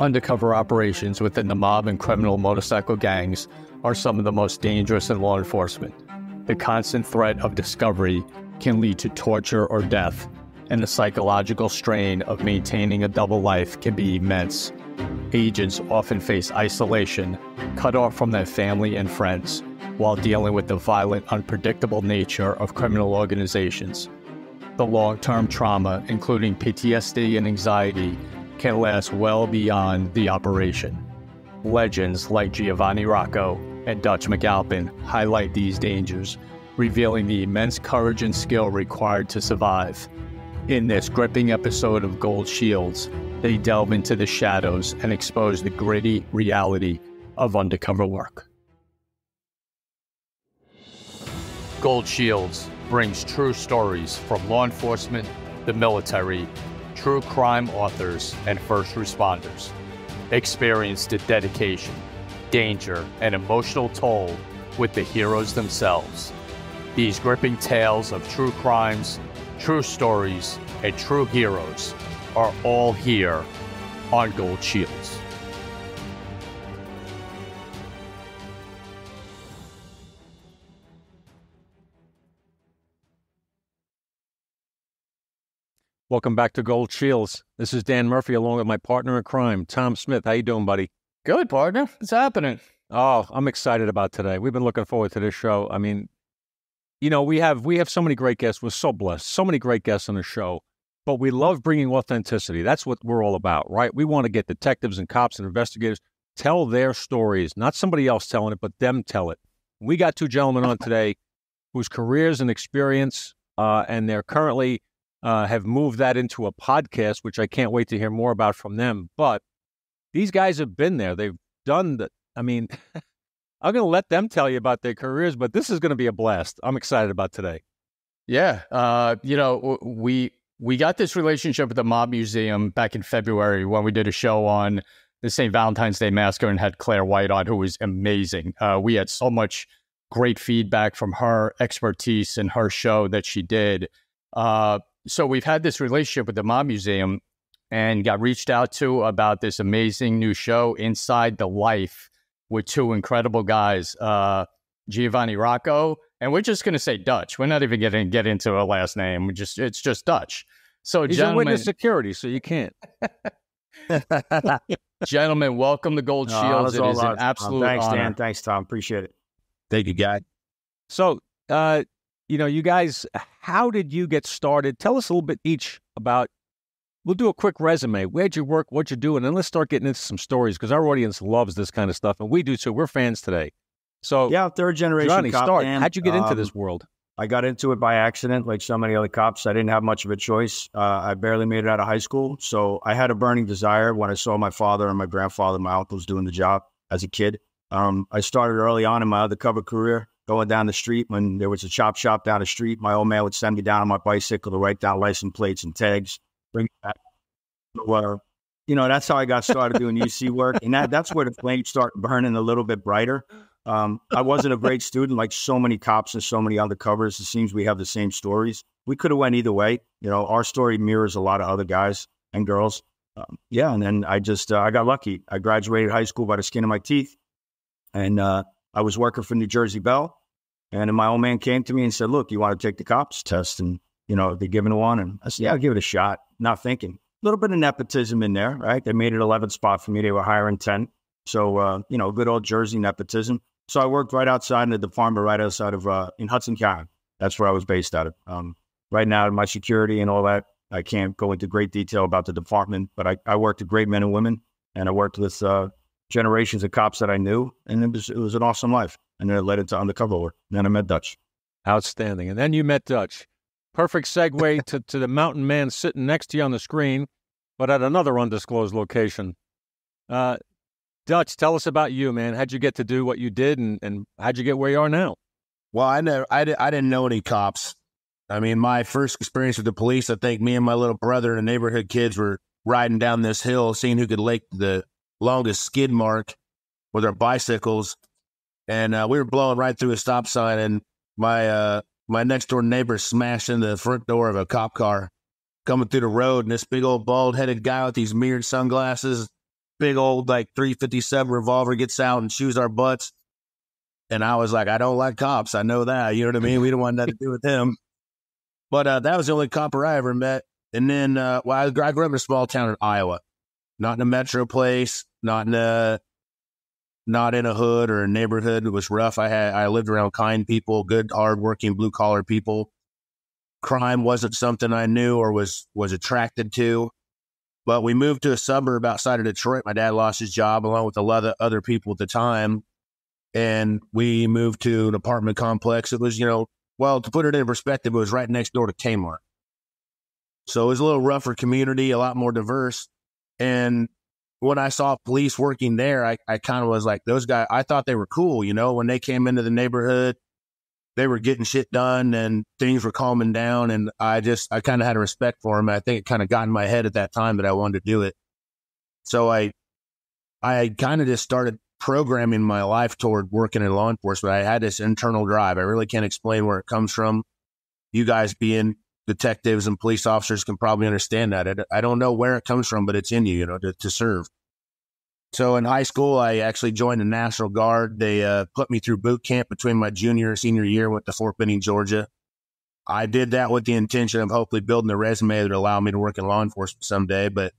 Undercover operations within the mob and criminal motorcycle gangs are some of the most dangerous in law enforcement. The constant threat of discovery can lead to torture or death, and the psychological strain of maintaining a double life can be immense. Agents often face isolation, cut off from their family and friends, while dealing with the violent, unpredictable nature of criminal organizations. The long-term trauma, including PTSD and anxiety, can last well beyond the operation. Legends like Giovanni Rocco and Dutch McAlpin highlight these dangers, revealing the immense courage and skill required to survive. In this gripping episode of Gold Shields, they delve into the shadows and expose the gritty reality of undercover work. Gold Shields brings true stories from law enforcement, the military, true crime authors, and first responders. Experience the dedication, danger, and emotional toll with the heroes themselves. These gripping tales of true crimes, true stories, and true heroes are all here on Gold Shields. Welcome back to Gold Shields. This is Dan Murphy along with my partner in crime, Tom Smith. How you doing, buddy? Good, partner. What's happening? Oh, I'm excited about today. We've been looking forward to this show. I mean, you know, we have so many great guests. We're so blessed. So many great guests on the show. But we love bringing authenticity. That's what we're all about, right? We want to get detectives and cops and investigators tell their stories, not somebody else telling it, but them tell it. We got two gentlemen on today whose careers and experience, and they're currently have moved that into a podcast, which I can't wait to hear more about from them. But these guys have been there. They've done the, I mean, I'm going to let them tell you about their careers, but this is going to be a blast. I'm excited about today. Yeah. You know, we got this relationship with the Mob Museum back in February when we did a show on the St. Valentine's Day Massacre and had Claire White on, who was amazing. We had so much great feedback from her expertise in her show that she did. So we've had this relationship with the Mob Museum and got reached out to about this amazing new show, Inside the Life, with two incredible guys, Giovanni Rocco, and we're just going to say Dutch. We're not even going to get into a last name. It's just Dutch. So, he's a witness security, so you can't. Gentlemen, welcome to Gold Shields. It is an absolute Thanks, honor. Dan. Thanks, Tom. Appreciate it. Thank you, guy. So, you know, you guys, how did you get started? Tell us a little bit each about, we'll do a quick resume. Where'd you work? What you do? And then let's start getting into some stories because our audience loves this kind of stuff. And we do too. We're fans today. So, yeah, third generation Johnny, cop. start. Dan. How'd you get into this world? I got into it by accident, like so many other cops. I didn't have much of a choice. I barely made it out of high school. So I had a burning desire when I saw my father and my grandfather and my uncles doing the job as a kid. I started early on in my undercover career, going down the street when there was a chop shop down the street. My old man would send me down on my bicycle to write down license plates and tags, bring it back. So, you know, that's how I got started doing UC work. And that's where the flames started burning a little bit brighter. I wasn't a great student, like so many cops and so many undercovers. It seems we have the same stories. We could have went either way. You know, our story mirrors a lot of other guys and girls. And then I got lucky. I graduated high school by the skin of my teeth. And I was working for New Jersey Bell. And then my old man came to me and said, look, you want to take the cops test? And, you know, they're giving one. And I said, yeah, I'll give it a shot. Not thinking. A little bit of nepotism in there, right? They made it 11th spot for me. They were hiring 10. So, you know, good old Jersey nepotism. So I worked right outside in the department, right outside of, in Hudson County. That's where I was based out of. Right now, my security and all that, I can't go into great detail about the department, but I worked with great men and women, and I worked with generations of cops that I knew, and it was an awesome life. And then it led into undercover work. And then I met Dutch. Outstanding. And then you met Dutch. Perfect segue to the mountain man sitting next to you on the screen, but at another undisclosed location. Dutch, tell us about you, man. How'd you get to do what you did, and how'd you get where you are now? Well, I didn't know any cops. I mean, my first experience with the police, I think me and my little brother and the neighborhood kids were riding down this hill, seeing who could lake the longest skid mark with our bicycles. And we were blowing right through a stop sign, and my next door neighbor smashed into the front door of a cop car coming through the road. And this big old bald headed guy with these mirrored sunglasses big old like 357 revolver, gets out and shoots our butts. And I was like, I don't like cops. I know that. You know what I mean? We don't want nothing to do with him. But that was the only copper I ever met. And then, I grew up in a small town in Iowa, not in a metro place, not in a hood or a neighborhood. It was rough. I lived around kind people, good, hardworking, blue collar people. Crime wasn't something I knew or was attracted to. But we moved to a suburb outside of Detroit. My dad lost his job along with a lot of other people at the time. And we moved to an apartment complex. It was, well, to put it in perspective, it was right next door to Kmart. So it was a little rougher community, a lot more diverse. And when I saw police working there, I kind of was like, those guys, I thought they were cool. When they came into the neighborhood, they were getting shit done and things were calming down. And I kind of had a respect for them. I think it kind of got in my head at that time that I wanted to do it. So I kind of just started programming my life toward working in law enforcement. I had this internal drive. I really can't explain where it comes from. You guys being detectives and police officers can probably understand that. I don't know where it comes from, but it's in you, to serve. So in high school, I actually joined the National Guard. They put me through boot camp between my junior and senior year. Went to Fort Benning, Georgia. I did that with the intention of hopefully building a resume that would allow me to work in law enforcement someday. But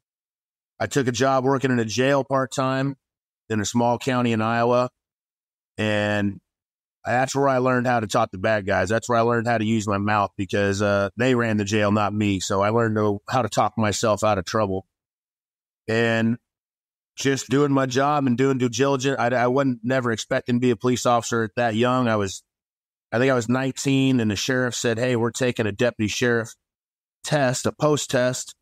I took a job working in a jail part-time in a small county in Iowa. And that's where I learned how to talk to bad guys. That's where I learned how to use my mouth because they ran the jail, not me. So I learned how to talk myself out of trouble. And just doing my job and doing due diligence. I wasn't never expecting to be a police officer that young. I think I was 19 and the sheriff said, hey, we're taking a deputy sheriff test, a post test.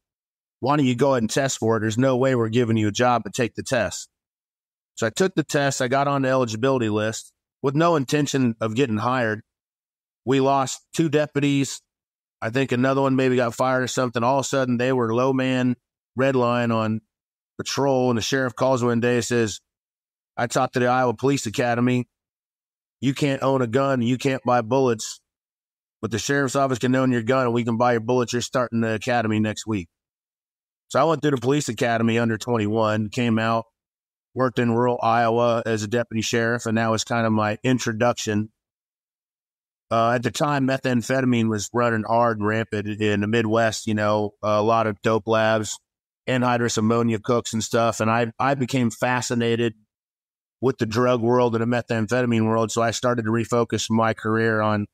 Why don't you go ahead and test for it? There's no way we're giving you a job, but take the test. So I took the test. I got on the eligibility list with no intention of getting hired. We lost 2 deputies. I think another one maybe got fired or something. All of a sudden they were low man, red line on patrol, and the sheriff calls one day and says, I taught to the Iowa Police Academy. You can't own a gun. You can't buy bullets, but the sheriff's office can own your gun and we can buy your bullets. You're starting the academy next week. So I went through the police academy under 21, came out, worked in rural Iowa as a deputy sheriff, and that was kind of my introduction. At the time, methamphetamine was running hard and rampant in the Midwest, a lot of dope labs, anhydrous ammonia cooks and stuff. And I became fascinated with the drug world and the methamphetamine world. So I started to refocus my career on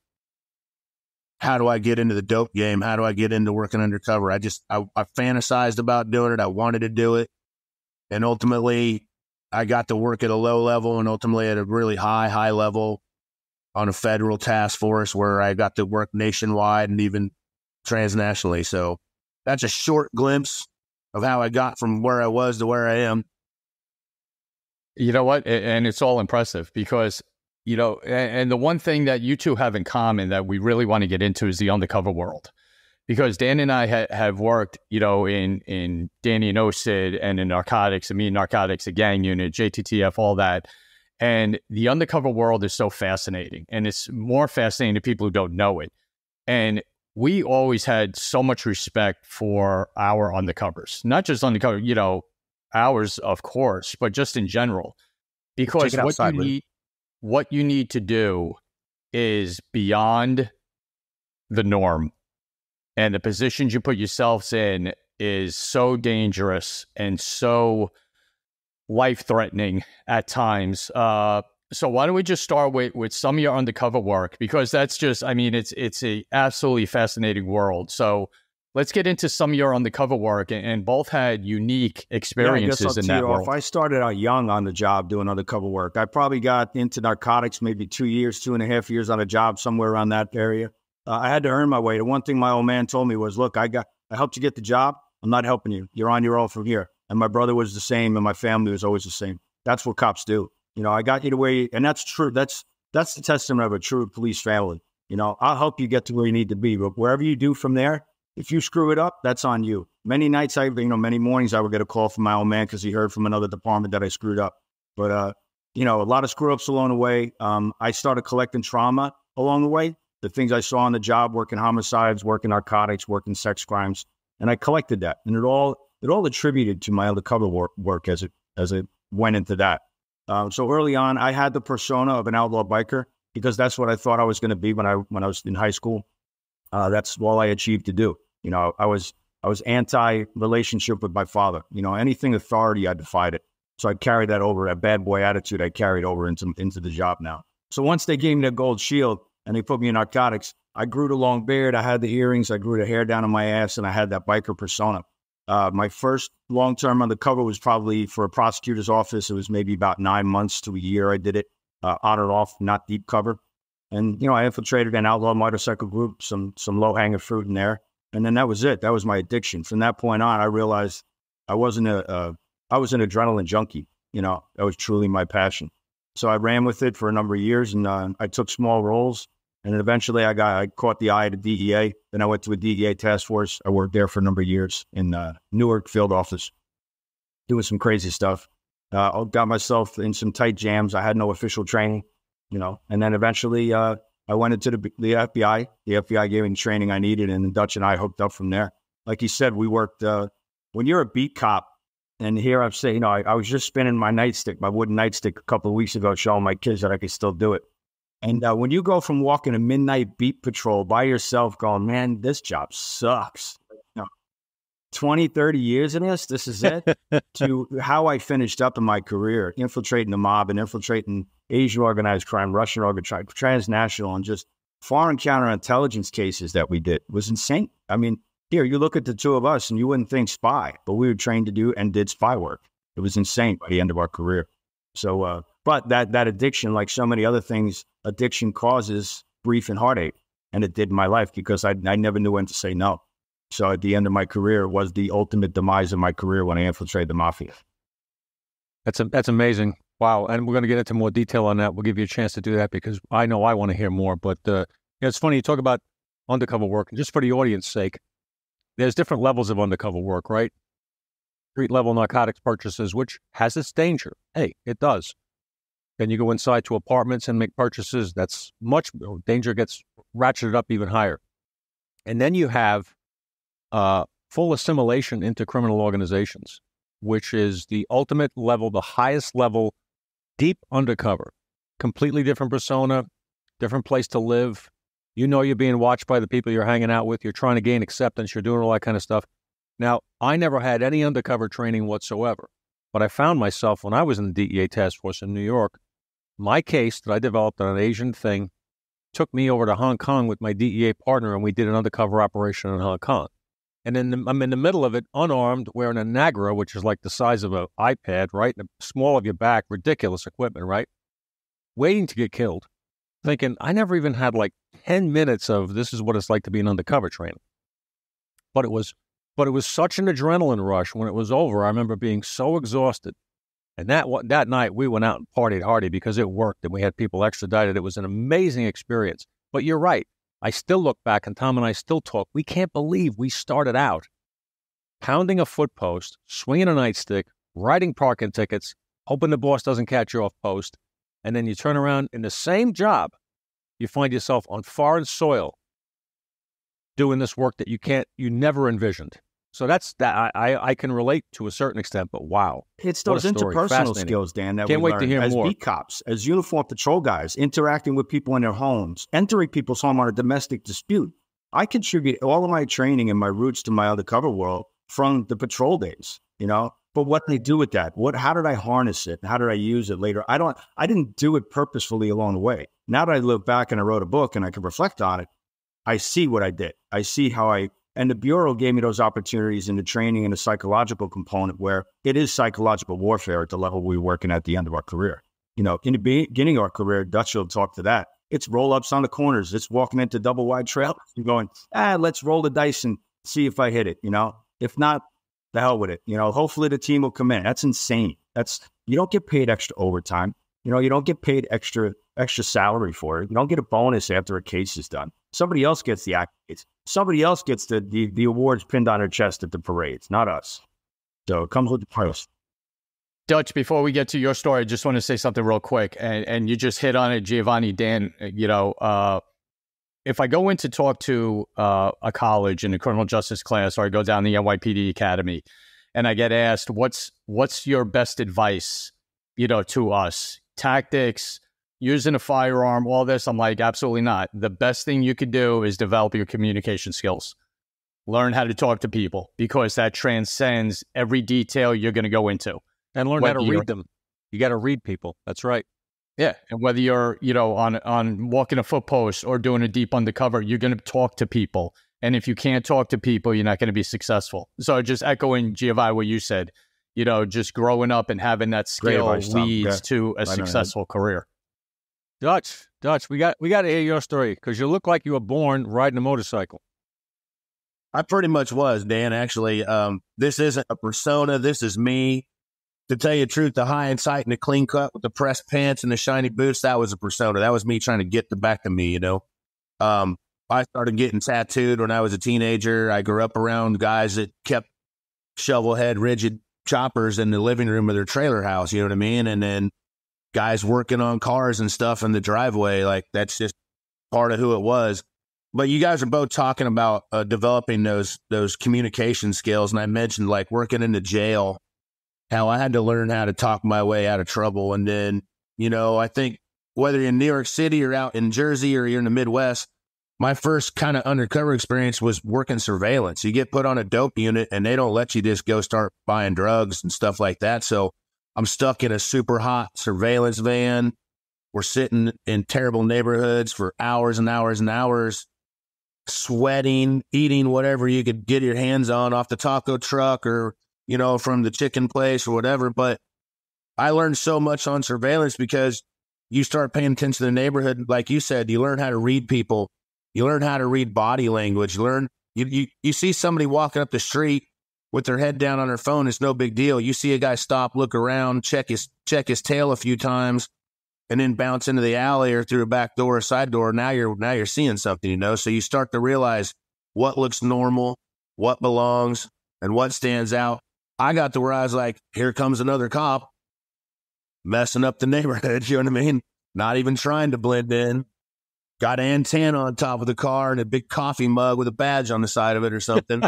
how do I get into the dope game? How do I get into working undercover? I fantasized about doing it. I wanted to do it. And ultimately, I got to work at a low level and ultimately at a really high level on a federal task force where I got to work nationwide and even transnationally. So that's a short glimpse of how I got from where I was to where I am. You know what? And it's all impressive because, and the one thing that you two have in common that we really want to get into is the undercover world. Because Dan and I have worked, in Danny and OCID and in narcotics, and me and narcotics, a gang unit, JTTF, all that. And the undercover world is so fascinating. And it's more fascinating to people who don't know it. And we always had so much respect for our undercovers, not just undercover, ours, of course, but just in general, because what you need to do is beyond the norm, and the positions you put yourselves in is so dangerous and so life-threatening at times. So why don't we just start with some of your undercover work? Because that's just, it's a absolutely fascinating world. So let's get into some of your undercover work, and both had unique experiences in that world. I started out young on the job doing undercover work. I probably got into narcotics maybe 2.5 years on a job somewhere around that area. I had to earn my way. The one thing my old man told me was, look, I helped you get the job. I'm not helping you. You're on your own from here. And my brother was the same, and my family was always the same. That's what cops do. I got you to where you, and that's true. That's the testament of a true police family. I'll help you get to where you need to be, but wherever you do from there, if you screw it up, that's on you. Many nights, many mornings, I would get a call from my old man because he heard from another department that I screwed up. But, a lot of screw ups along the way. I started collecting trauma along the way. The things I saw on the job, working homicides, working narcotics, working sex crimes, and I collected that, and it all attributed to my undercover work as as I went into that. So early on, I had the persona of an outlaw biker because that's what I thought I was going to be when I was in high school. That's all I achieved to do. You know, I was anti-relationship with my father. You know, anything authority, I defied it. So I carried that over, that bad boy attitude I carried over into the job now. So once they gave me the gold shield and they put me in narcotics, I grew the long beard, I had the earrings, I grew the hair down on my ass, and I had that biker persona. My first long-term undercover was probably for a prosecutor's office. It was maybe about 9 months to a year I did it, on and off, not deep cover. And, you know, I infiltrated an outlaw motorcycle group, some low-hanging fruit in there. And then that was it. That was my addiction. From that point on, I realized I was an adrenaline junkie. You know, that was truly my passion. So I ran with it for a number of years, and I took small roles. And then eventually I caught the eye of the DEA. Then I went to a DEA task force. I worked there for a number of years in Newark field office, doing some crazy stuff. I got myself in some tight jams. I had no official training, you know. And then eventually I went into the FBI. The FBI gave me the training I needed, and Dutch and I hooked up from there. Like you said, we worked. When you're a beat cop, and here I'm saying, you know, I was just spinning my nightstick, my wooden nightstick a couple of weeks ago, showing my kids that I could still do it. And when you go from walking a midnight beat patrol by yourself going, man, this job sucks. You know, 20, 30 years in this is it, to how I finished up in my career, infiltrating the mob and infiltrating Asian organized crime, Russian organized crime, transnational, and just foreign counterintelligence cases that we did was insane. I mean, here, you look at the two of us and you wouldn't think spy, but we were trained to do and did spy work. It was insane by the end of our career. So, but that addiction, like so many other things, addiction causes grief and heartache. And it did in my life because I never knew when to say no. So at the end of my career was the ultimate demise of my career when I infiltrated the mafia. That's amazing. Wow. And we're going to get into more detail on that. We'll give you a chance to do that because I know I want to hear more. But you know, it's funny, you talk about undercover work. And just for the audience's sake, there's different levels of undercover work, right? Street level narcotics purchases, which has its danger. Hey, it does. Then you go inside to apartments and make purchases. That's much danger gets ratcheted up even higher. And then you have full assimilation into criminal organizations, which is the ultimate level, the highest level, deep undercover, completely different persona, different place to live. You know you're being watched by the people you're hanging out with. You're trying to gain acceptance. You're doing all that kind of stuff. Now, I never had any undercover training whatsoever, but I found myself when I was in the DEA task force in New York, my case that I developed on an Asian thing took me over to Hong Kong with my DEA partner, and we did an undercover operation in Hong Kong. And then I'm in the middle of it, unarmed, wearing a Nagra, which is like the size of an iPad, right? The small of your back, ridiculous equipment, right? Waiting to get killed, thinking I never even had like 10 minutes of this is what it's like to be an undercover trainer. But it was such an adrenaline rush when it was over. I remember being so exhausted. And that night we went out and partied hardy because it worked and we had people extradited. It was an amazing experience. But you're right. I still look back, and Tom and I still talk. We can't believe we started out pounding a foot post, swinging a nightstick, writing parking tickets, hoping the boss doesn't catch you off post. And then you turn around in the same job, you find yourself on foreign soil doing this work that you never envisioned. So that's that. I can relate to a certain extent, but wow. It's those interpersonal skills, Dan, that Can't we wait to learn hear as more. beat cops, as uniform patrol guys, interacting with people in their homes, entering people's home on a domestic dispute. I contribute all of my training and my roots to my undercover world from the patrol days, you know? But what did they do with that? How did I harness it? How did I use it later? I didn't do it purposefully along the way. Now that I look back and I wrote a book and I can reflect on it, I see what I did. I see how and the Bureau gave me those opportunities in the training and the psychological component where it is psychological warfare at the level we were working at the end of our career. You know, in the beginning of our career, Dutch will talk to that. It's roll-ups on the corners. It's walking into double-wide trailers and going, let's roll the dice and see if I hit it, you know? If not, the hell with it. You know, hopefully the team will come in. That's insane. You don't get paid extra overtime. You know, you don't get paid extra salary for it. You don't get a bonus after a case is done. Somebody else gets the accolades. Somebody else gets the awards pinned on their chest at the parades, not us. So it comes with the price. Dutch, before we get to your story, I just want to say something real quick. And you just hit on it, Giovanni, Dan. You know, if I go in to talk to a college in a criminal justice class, or I go down the NYPD Academy, and I get asked, what's your best advice, to us? Tactics, using a firearm, all this. I'm like, absolutely not. The best thing you could do is develop your communication skills. Learn how to talk to people, because that transcends every detail you're going to go into. And learn how to read them. You got to read people. That's right. Yeah. And whether you're, on walking a foot post or doing a deep undercover, you're going to talk to people. And if you can't talk to people, you're not going to be successful. So just echoing, Giovanni, what you said, just growing up and having that skill leads to a successful career. Dutch, we got to hear your story, because you look like you were born riding a motorcycle. I pretty much was, Dan, actually. This isn't a persona. This is me. To tell you the truth, the high and tight and the clean cut with the pressed pants and the shiny boots, that was a persona. That was me trying to get the back of me, I started getting tattooed when I was a teenager. I grew up around guys that kept shovel head, rigid choppers in the living room of their trailer house, you know what I mean? And then guys working on cars and stuff in the driveway. Like, that's just part of who it was. But you guys are both talking about developing those communication skills. And I mentioned, like, working in the jail, how I had to learn how to talk my way out of trouble. And then, I think whether you're in New York City or out in Jersey or you're in the Midwest, my first kind of undercover experience was working surveillance. You get put on a dope unit and they don't let you just go start buying drugs and stuff like that. So I'm stuck in a super hot surveillance van. We're sitting in terrible neighborhoods for hours and hours and hours, sweating, eating whatever you could get your hands on off the taco truck or, from the chicken place or whatever. But I learned so much on surveillance because you start paying attention to the neighborhood. Like you said, you learn how to read people. You learn how to read body language. You see somebody walking up the street with their head down on their phone. It's no big deal. You see a guy stop, look around, check his tail a few times, and then bounce into the alley or through a back door or side door. Now you're seeing something, So you start to realize what looks normal, what belongs, and what stands out. I got to where I was like, here comes another cop messing up the neighborhood. You know what I mean? Not even trying to blend in. Got an antenna on top of the car and a big coffee mug with a badge on the side of it or something.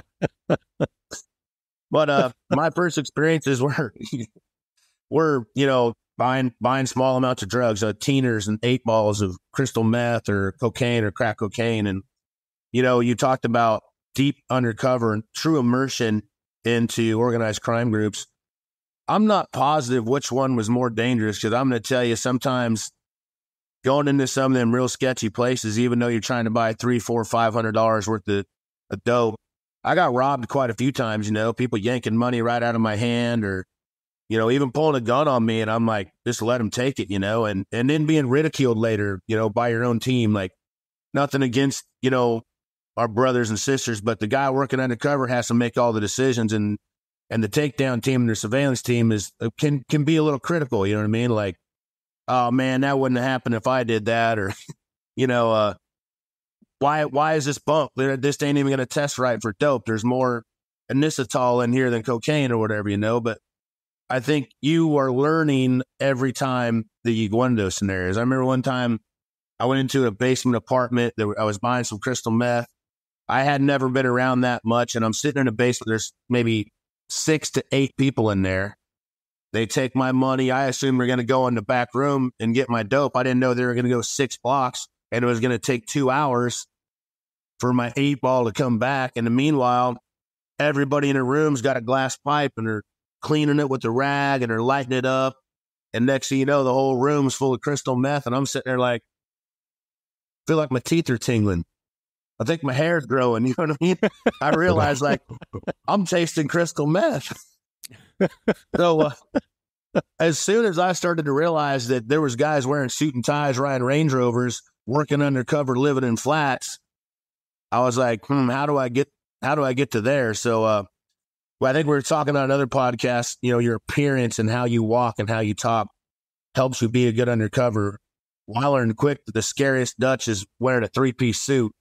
But my first experiences were buying small amounts of drugs, teeners and 8 balls of crystal meth or cocaine or crack cocaine. And, you talked about deep undercover and true immersion into organized crime groups. I'm not positive which one was more dangerous, because I'm going to tell you, sometimes going into some of them real sketchy places, even though you're trying to buy $300, $400, $500 worth of dope, I got robbed quite a few times, people yanking money right out of my hand or, even pulling a gun on me. And I'm like, just let them take it, and then being ridiculed later, by your own team. Like, nothing against, our brothers and sisters, but the guy working undercover has to make all the decisions, and the takedown team and the surveillance team can be a little critical. You know what I mean? Like, oh man, that wouldn't have happened if I did that. Or, why is this bump? This ain't even going to test right for dope. There's more inositol in here than cocaine or whatever, but I think you are learning every time that you go into those scenarios. I remember one time I went into a basement apartment that I was buying some crystal meth. I had never been around that much, and I'm sitting in a basement. There's maybe 6 to 8 people in there. They take my money. I assume they're going to go in the back room and get my dope. I didn't know they were going to go 6 blocks, and it was going to take 2 hours for my 8 ball to come back. And meanwhile, everybody in the room's got a glass pipe, and they're cleaning it with a rag, and they're lighting it up. And next thing you know, the whole room's full of crystal meth. And I'm sitting there like, feel like my teeth are tingling. I think my hair's growing. You know what I mean? I realized, like, I'm tasting crystal meth. So as soon as I started to realize that there was guys wearing suit and ties, riding Range Rovers, working undercover, living in flats, I was like, how do I get to there? So, I think we were talking on another podcast, your appearance and how you walk and how you talk helps you be a good undercover. Well, I learned quick that the scariest Dutch is wearing a 3-piece suit.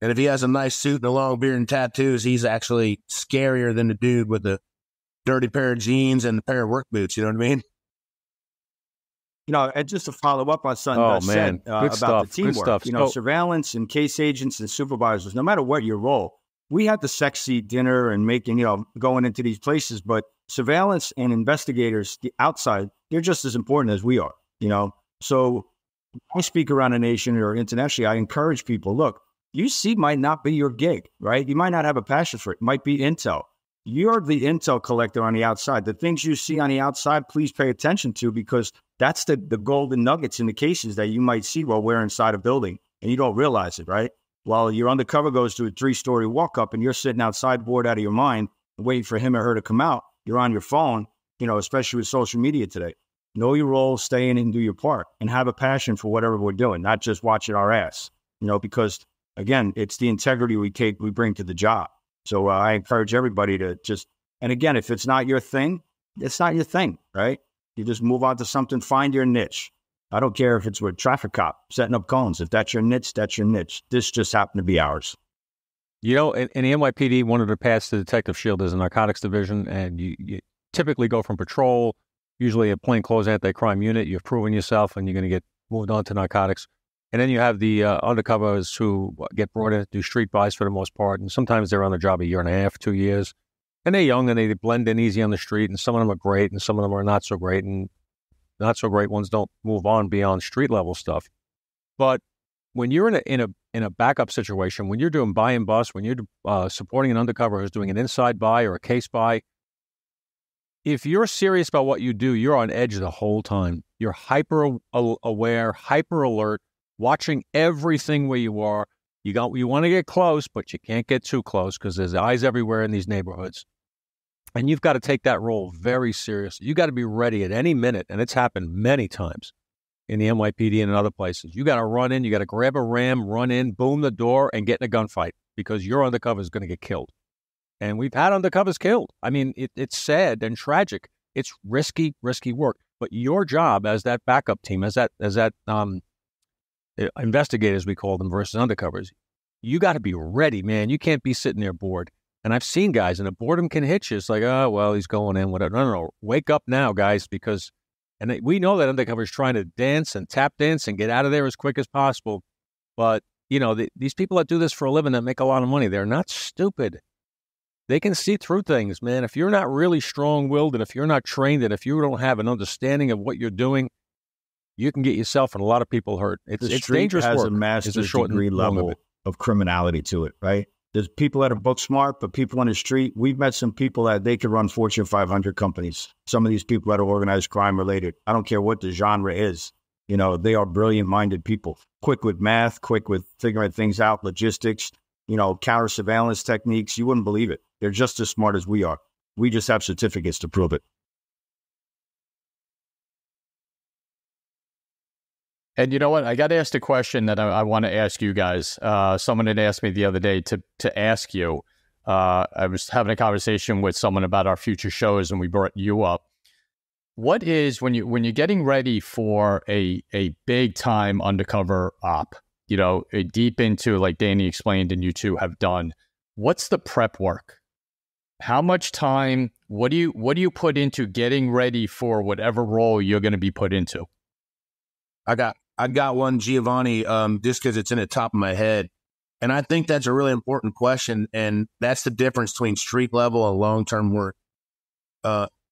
And if he has a nice suit and a long beard and tattoos, he's actually scarier than the dude with the dirty pair of jeans and a pair of work boots. You know what I mean? And just to follow up on something said about the teamwork, surveillance and case agents and supervisors, no matter what your role, we had the sexy dinner and making, going into these places, but surveillance and investigators, the outside, they're just as important as we are, So I speak around a nation or internationally, I encourage people, look, UC might not be your gig, right? You might not have a passion for it. It might be intel. You're the intel collector on the outside. The things you see on the outside, please pay attention to, because that's the golden nuggets in the cases that you might see while we're inside a building and you don't realize it, right? While your undercover goes to a 3-story walk up and you're sitting outside bored out of your mind, waiting for him or her to come out, you're on your phone, especially with social media today. Know your role, stay in and do your part, and have a passion for whatever we're doing, not just watching our ass, because again, it's the integrity we bring to the job. So I encourage everybody to and again, if it's not your thing, it's not your thing, right? You just move on to something, find your niche. I don't care if it's with traffic cop, setting up cones. If that's your niche, that's your niche. This just happened to be ours. In the NYPD, one of the paths to Detective Shield is a narcotics division, and you typically go from patrol, usually a plainclothes anti-crime unit. You've proven yourself, and you're going to get moved on to narcotics. And then you have the undercovers who get brought in to do street buys for the most part, and sometimes they're on the job a year and a half, 2 years. And they're young, and they blend in easy on the street, and some of them are great, and some of them are not so great, and not so great ones don't move on beyond street-level stuff. But when you're in a backup situation, when you're doing buy and bust, when you're supporting an undercover who's doing an inside buy or a case buy, if you're serious about what you do, you're on edge the whole time. You're hyper aware, hyper alert, watching everything where you are. You want to get close, but you can't get too close because there's eyes everywhere in these neighborhoods. And you've got to take that role very seriously. You got to be ready at any minute, and it's happened many times in the NYPD and in other places. You got to run in, you got to grab a ram, run in, boom the door, and get in a gunfight because your undercover is going to get killed. And we've had undercovers killed. I mean, it's sad and tragic. It's risky work. But your job as that backup team, as that investigators, we call them, versus undercovers, you got to be ready, man. You can't be sitting there bored. And I've seen guys, and the boredom can hit you. It's like, oh, well, he's going in, whatever. No. Wake up now, guys, because we know that undercover is trying to dance and tap dance and get out of there as quick as possible. But, these people that do this for a living that make a lot of money, they're not stupid. They can see through things, man. If you're not really strong-willed and if you're not trained and if you don't have an understanding of what you're doing, you can get yourself and a lot of people hurt. It's dangerous work. It has a master's degree level of criminality to it, right? There's people that are book smart, but people on the street, we've met some people that they could run Fortune 500 companies. Some of these people that are organized crime related. I don't care what the genre is. They are brilliant-minded people, quick with math, quick with figuring things out, logistics, counter surveillance techniques. You wouldn't believe it. They're just as smart as we are. We just have certificates to prove it. And you know what? I got to ask the question that I want to ask you guys. Someone had asked me the other day to ask you. I was having a conversation with someone about our future shows, and we brought you up. What is, when you're getting ready for a big time undercover op, deep into, like Danny explained and you two have done, what's the prep work? How much time? What do you put into getting ready for whatever role you're going to be put into? I got one, Giovanni, just because it's in the top of my head. And I think that's a really important question. And that's the difference between street level and long-term work.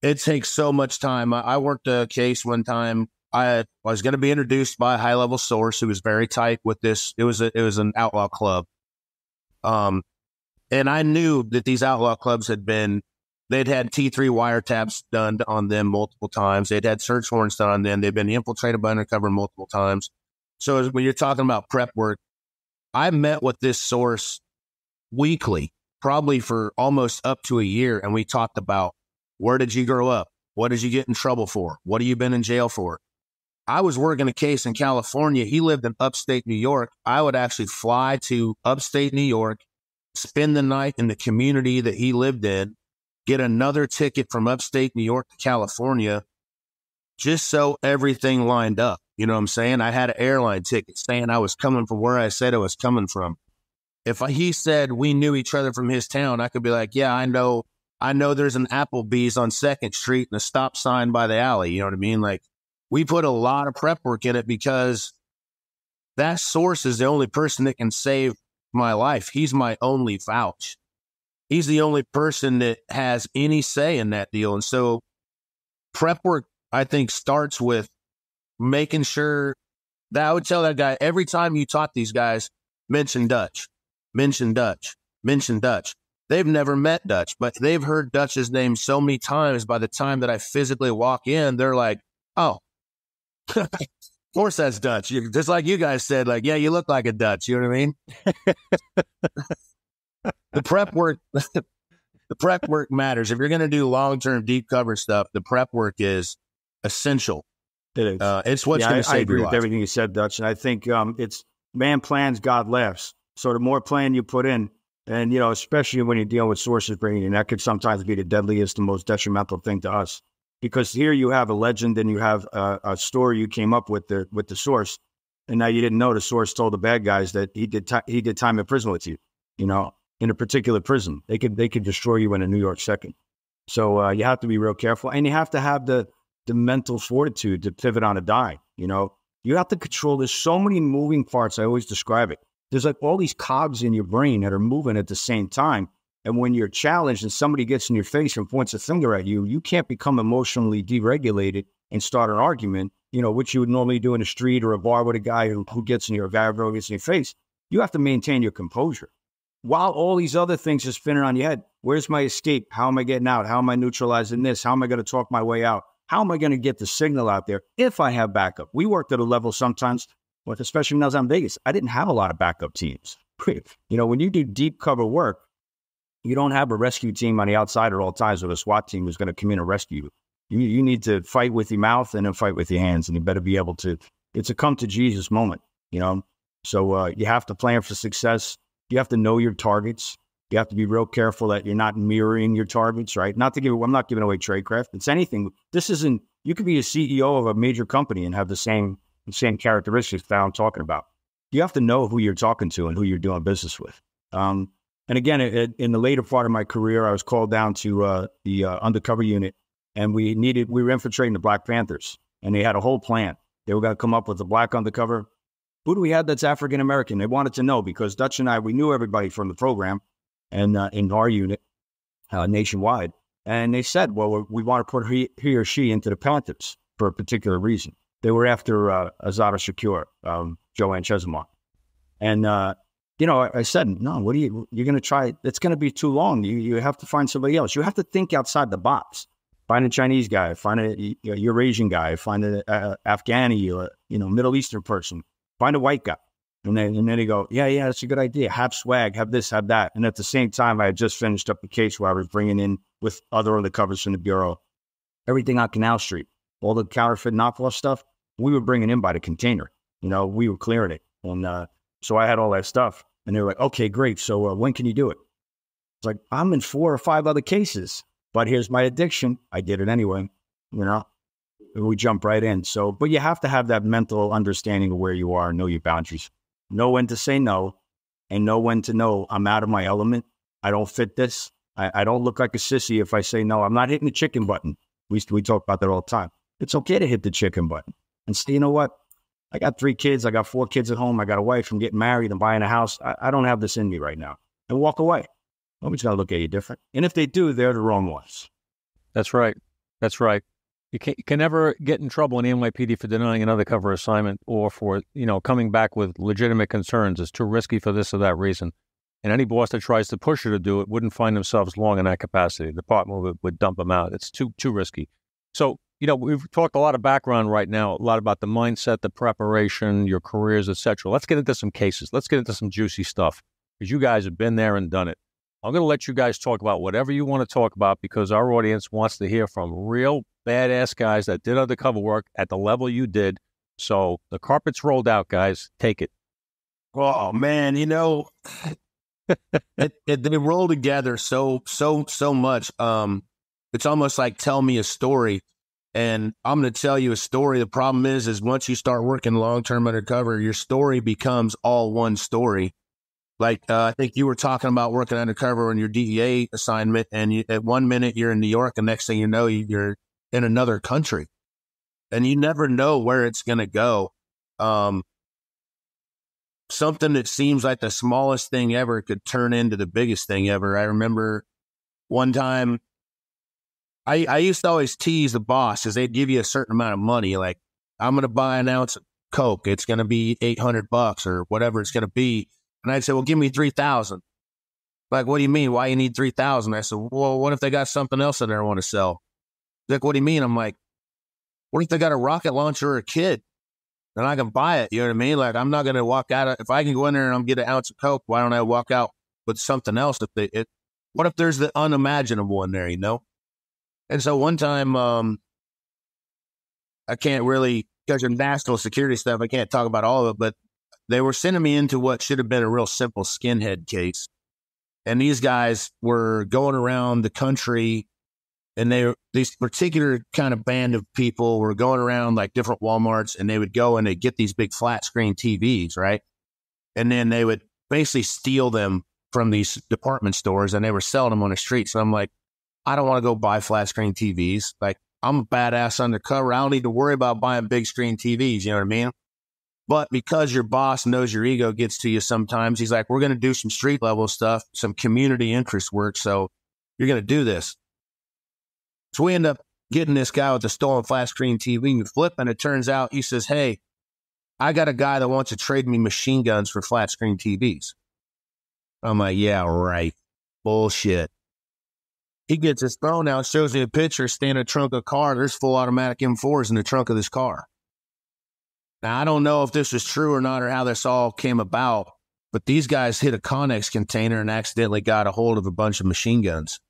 It takes so much time. I worked a case one time. I was going to be introduced by a high-level source who was very tight with this. It was an outlaw club. And I knew that these outlaw clubs they'd had T3 wiretaps done on them multiple times. They'd had search warrants done on them. They'd been infiltrated by undercover multiple times. So when you're talking about prep work, I met with this source weekly, probably for almost up to a year. And we talked about, where did you grow up? What did you get in trouble for? What have you been in jail for? I was working a case in California. He lived in upstate New York. I would actually fly to upstate New York, spend the night in the community that he lived in, get another ticket from upstate New York to California, just so everything lined up. You know what I'm saying? I had an airline ticket saying I was coming from where I said I was coming from. If he said we knew each other from his town, I could be like, yeah, I know there's an Applebee's on 2nd Street and a stop sign by the alley. You know what I mean? Like, we put a lot of prep work in it because that source is the only person that can save my life. He's my only vouch. he's the only person that has any say in that deal. And so prep work, I think, starts with making sure that I would tell that guy every time you taught these guys, mention Dutch, mention Dutch, mention Dutch. They've never met Dutch, but they've heard Dutch's name so many times. By the time that I physically walk in, they're like, oh, of course that's Dutch. Just like you guys said, like, yeah, you look like a Dutch. You know what I mean? The prep work matters. If you're going to do long-term deep cover stuff, the prep work is essential. It is. It's what's going to save I agree your with life. everything you said, Dutch. And I think it's man plans, God laughs. So the more plan you put in, and, you know, especially when you're dealing with sources bringing in, that could sometimes be the deadliest and most detrimental thing to us. Because here you have a legend and you have a story you came up with the source. And now you didn't know the source told the bad guys that he did time in prison with you, you know, in a particular prison. They could destroy you in a New York second. So you have to be real careful. And you have to have the mental fortitude to pivot on a dime. You know, you have to control. There's so many moving parts. I always describe it. There's like all these cogs in your brain that are moving at the same time. And when you're challenged and somebody gets in your face and points a finger at you, you can't become emotionally deregulated and start an argument, you know, which you would normally do in a street or a bar with a guy who gets in your face. You have to maintain your composure. While all these other things are spinning on your head, where's my escape? How am I getting out? How am I neutralizing this? How am I going to talk my way out? How am I going to get the signal out there if I have backup? We worked at a level sometimes, especially when I was in Vegas, I didn't have a lot of backup teams. You know, when you do deep cover work, you don't have a rescue team on the outside at all times with a SWAT team who's going to come in and rescue you. You need to fight with your mouth and then fight with your hands, and you better be able to. It's a come to Jesus moment, you know. So you have to plan for success. You have to know your targets. You have to be real careful that you're not mirroring your targets, right? I'm not giving away tradecraft. It's anything. This isn't. You could be a CEO of a major company and have the same characteristics that I'm talking about. You have to know who you're talking to and who you're doing business with. And again, in the later part of my career, I was called down to the undercover unit, and we were infiltrating the Black Panthers, and they had a whole plan. They were going to come up with a black undercover. Who do we have that's African American? They wanted to know because Dutch and I, we knew everybody from the program, and in our unit nationwide, and they said, well, we want to put he or she into the Panthers for a particular reason. They were after Azada Shakur, Joanne Chesimard, and you know, I said, no, you're going to try, it's going to be too long. You have to find somebody else. You have to think outside the box. Find a Chinese guy, find a Eurasian guy, find an Afghani or, you know, Middle Eastern person, find a white guy. And then they go, yeah, that's a good idea. Have swag, have this, have that. And at the same time, I had just finished up a case where I was bringing in with other undercovers from the Bureau, everything on Canal Street, all the counterfeit knockoff stuff, we were bringing in by the container. You know, we were clearing it. And, so I had all that stuff, and they were like, okay, great. So when can you do it? It's like, I'm in 4 or 5 other cases, but here's my addiction. I did it anyway, you know, we jump right in. So, but you have to have that mental understanding of where you are and know your boundaries, know when to say no, and know when to know I'm out of my element. I don't fit this. I don't look like a sissy if I say no. I'm not hitting the chicken button. We talk about that all the time. It's okay to hit the chicken button and say, you know what? I got 3 kids. I got 4 kids at home. I got a wife. I'm getting married. I'm buying a house. I don't have this in me right now. And walk away. Nobody's going to look at you different. And if they do, they're the wrong ones. That's right. That's right. You can never get in trouble in the NYPD for denying an undercover assignment or for, you know, coming back with legitimate concerns. It's too risky for this or that reason. And any boss that tries to push you to do it wouldn't find themselves long in that capacity. The department would dump them out. It's too risky. So, you know, we've talked a lot of background right now, a lot about the mindset, the preparation, your careers, etc. Let's get into some cases. Let's get into some juicy stuff because you guys have been there and done it. I'm going to let you guys talk about whatever you want to talk about because our audience wants to hear from real badass guys that did undercover work at the level you did. So the carpet's rolled out, guys. Take it. Oh, man, you know, they roll together so much. It's almost like tell me a story. And I'm going to tell you a story. The problem is once you start working long-term undercover, your story becomes all one story. Like I think you were talking about working undercover on your DEA assignment, and at 1 minute you're in New York, and next thing you know, you're in another country. And you never know where it's going to go. something that seems like the smallest thing ever could turn into the biggest thing ever. I remember one time I used to always tease the boss because they'd give you a certain amount of money. Like, I'm going to buy an ounce of Coke. It's going to be $800 or whatever it's going to be. And I'd say, well, give me 3,000. Like, what do you mean? Why you need 3,000? I said, well, what if they got something else that they want to sell? Like, what do you mean? I'm like, what if they got a rocket launcher or a kid? Then I can buy it. You know what I mean? Like, I'm not going to walk out. If I can go in there and I'm get an ounce of Coke, why don't I walk out with something else? What if there's the unimaginable in there, you know? And so one time, I can't really, because of national security stuff, I can't talk about all of it, but they were sending me into what should have been a real simple skinhead case. And these guys were going around the country, and these particular kind of band of people were going around like different Walmarts, and they would go and they'd get these big flat screen TVs, right? And then they would basically steal them from these department stores, and they were selling them on the street. So I'm like, I don't want to go buy flat screen TVs. Like, I'm a badass undercover. I don't need to worry about buying big screen TVs. You know what I mean? But because your boss knows your ego gets to you sometimes, he's like, we're going to do some street level stuff, some community interest work. So you're going to do this. So we end up getting this guy with the stolen flat screen TV, and we flip, and it turns out he says, hey, I got a guy that wants to trade me machine guns for flat screen TVs. I'm like, yeah, right. Bullshit. He gets his phone out, shows me a picture, standing in the trunk of a car. There's full automatic M4s in the trunk of this car. Now, I don't know if this is true or not, or how this all came about, but these guys hit a Connex container and accidentally got a hold of a bunch of machine guns.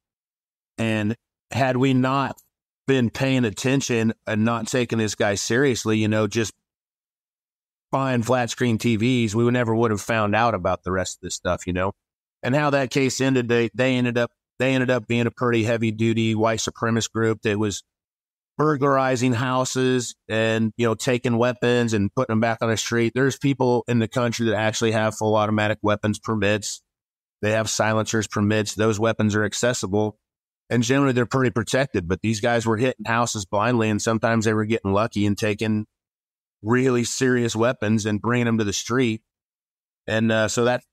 And had we not been paying attention and not taking this guy seriously, you know, just buying flat screen TVs, we never would have found out about the rest of this stuff, you know. And how that case ended, they ended up being a pretty heavy duty white supremacist group that was burglarizing houses and, you know, taking weapons and putting them back on the street. There's people in the country that actually have full automatic weapons permits. They have silencers permits. Those weapons are accessible, and generally they're pretty protected. But these guys were hitting houses blindly, and sometimes they were getting lucky and taking really serious weapons and bringing them to the street. And so that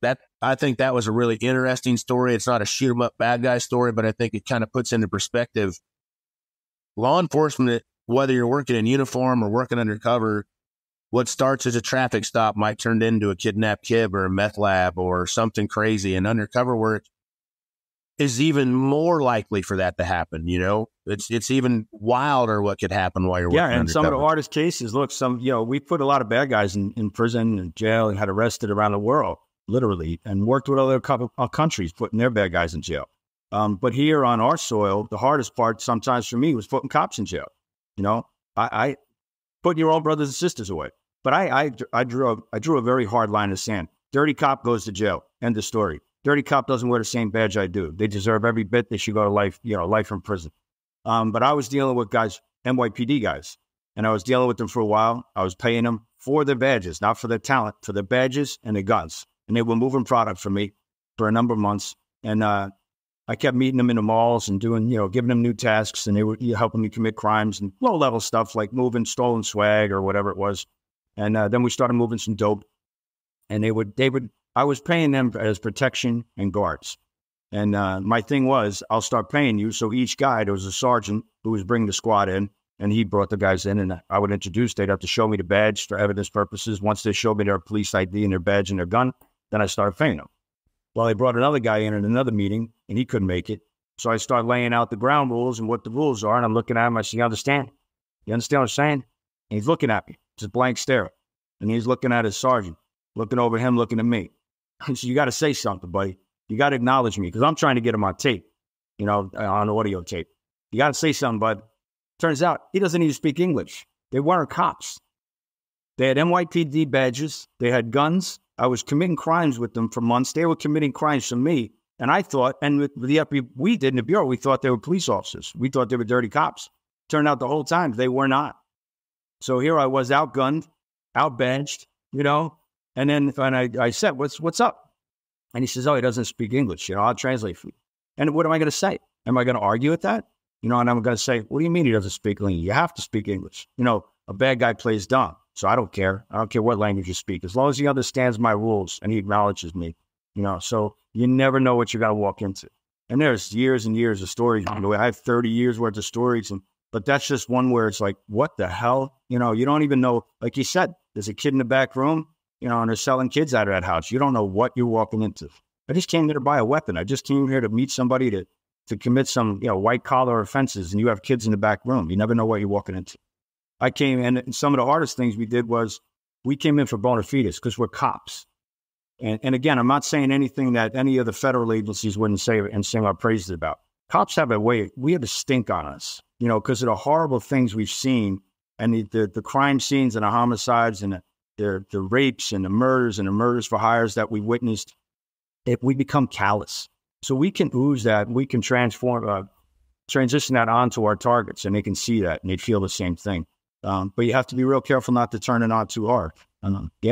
I think that was a really interesting story. It's not a shoot 'em up bad guy story, but I think it kind of puts into perspective law enforcement, whether you're working in uniform or working undercover. What starts as a traffic stop might turn into a kidnapped kid or a meth lab or something crazy. And undercover work is even more likely for that to happen. You know, it's even wilder what could happen while you're working and undercover. some of the hardest cases, look, we put a lot of bad guys in prison and jail and had arrested around the world, literally, and worked with other countries, putting their bad guys in jail. But here on our soil, the hardest part sometimes for me was putting cops in jail. You know, I putting your own brothers and sisters away. But I drew a very hard line in the sand. Dirty cop goes to jail. End of story. Dirty cop doesn't wear the same badge I do. They deserve every bit. They should go to life in prison. But I was dealing with guys, NYPD guys, and I was dealing with them for a while. I was paying them for their badges, not for their talent, for their badges and their guns. And they were moving product for me for a number of months. And I kept meeting them in the malls and doing, giving them new tasks, and they were helping me commit crimes and low-level stuff like moving stolen swag or whatever it was. And then we started moving some dope, and I was paying them as protection and guards. And my thing was, I'll start paying you. So each guy, there was a sergeant who was bringing the squad in, and he brought the guys in, and I would introduce. They'd have to show me the badge for evidence purposes. Once they showed me their police ID and their badge and their gun, then I started paying them. Well, they brought another guy in at another meeting, and he couldn't make it. So I started laying out the ground rules and what the rules are, and I'm looking at him. I said, you understand? You understand what I'm saying? And he's looking at me, just blank stare. And he's looking at his sergeant, looking over him, looking at me. I said, you got to say something, buddy. You got to acknowledge me, because I'm trying to get him on tape, on audio tape. You got to say something, bud. Turns out he doesn't even speak English. They weren't cops. They had NYPD badges. They had guns. I was committing crimes with them for months. They were committing crimes for me. And I thought, and with the FBI, we did in the Bureau, we thought they were police officers. We thought they were dirty cops. Turned out the whole time they were not. So here I was, outgunned, outbadged, And then I said, what's up? And he says, oh, he doesn't speak English. I'll translate for you. And what am I going to say? Am I going to argue with that? And I'm going to say, what do you mean he doesn't speak English? You have to speak English. A bad guy plays dumb. So I don't care. I don't care what language you speak, as long as he understands my rules and he acknowledges me, so you never know what you're going to walk into. And there's years and years of stories. I have 30 years worth of stories, but that's just one where it's like, what the hell? You don't even know. Like you said, there's a kid in the back room, and they're selling kids out of that house. You don't know what you're walking into. I just came here to buy a weapon. I just came here to meet somebody to commit some, white collar offenses, and you have kids in the back room. You never know what you're walking into. I came in, and some of the hardest things we did was we came in for bona fides because we're cops. And again, I'm not saying anything that any of the federal agencies wouldn't say and sing our praises about. Cops have a way, we have a stink on us, because of the horrible things we've seen and the crime scenes and the homicides and the rapes and the murders for hires that we witnessed. If we become callous. So we can ooze that, we can transition that onto our targets, and they can see that and they feel the same thing. But you have to be real careful not to turn it on too hard.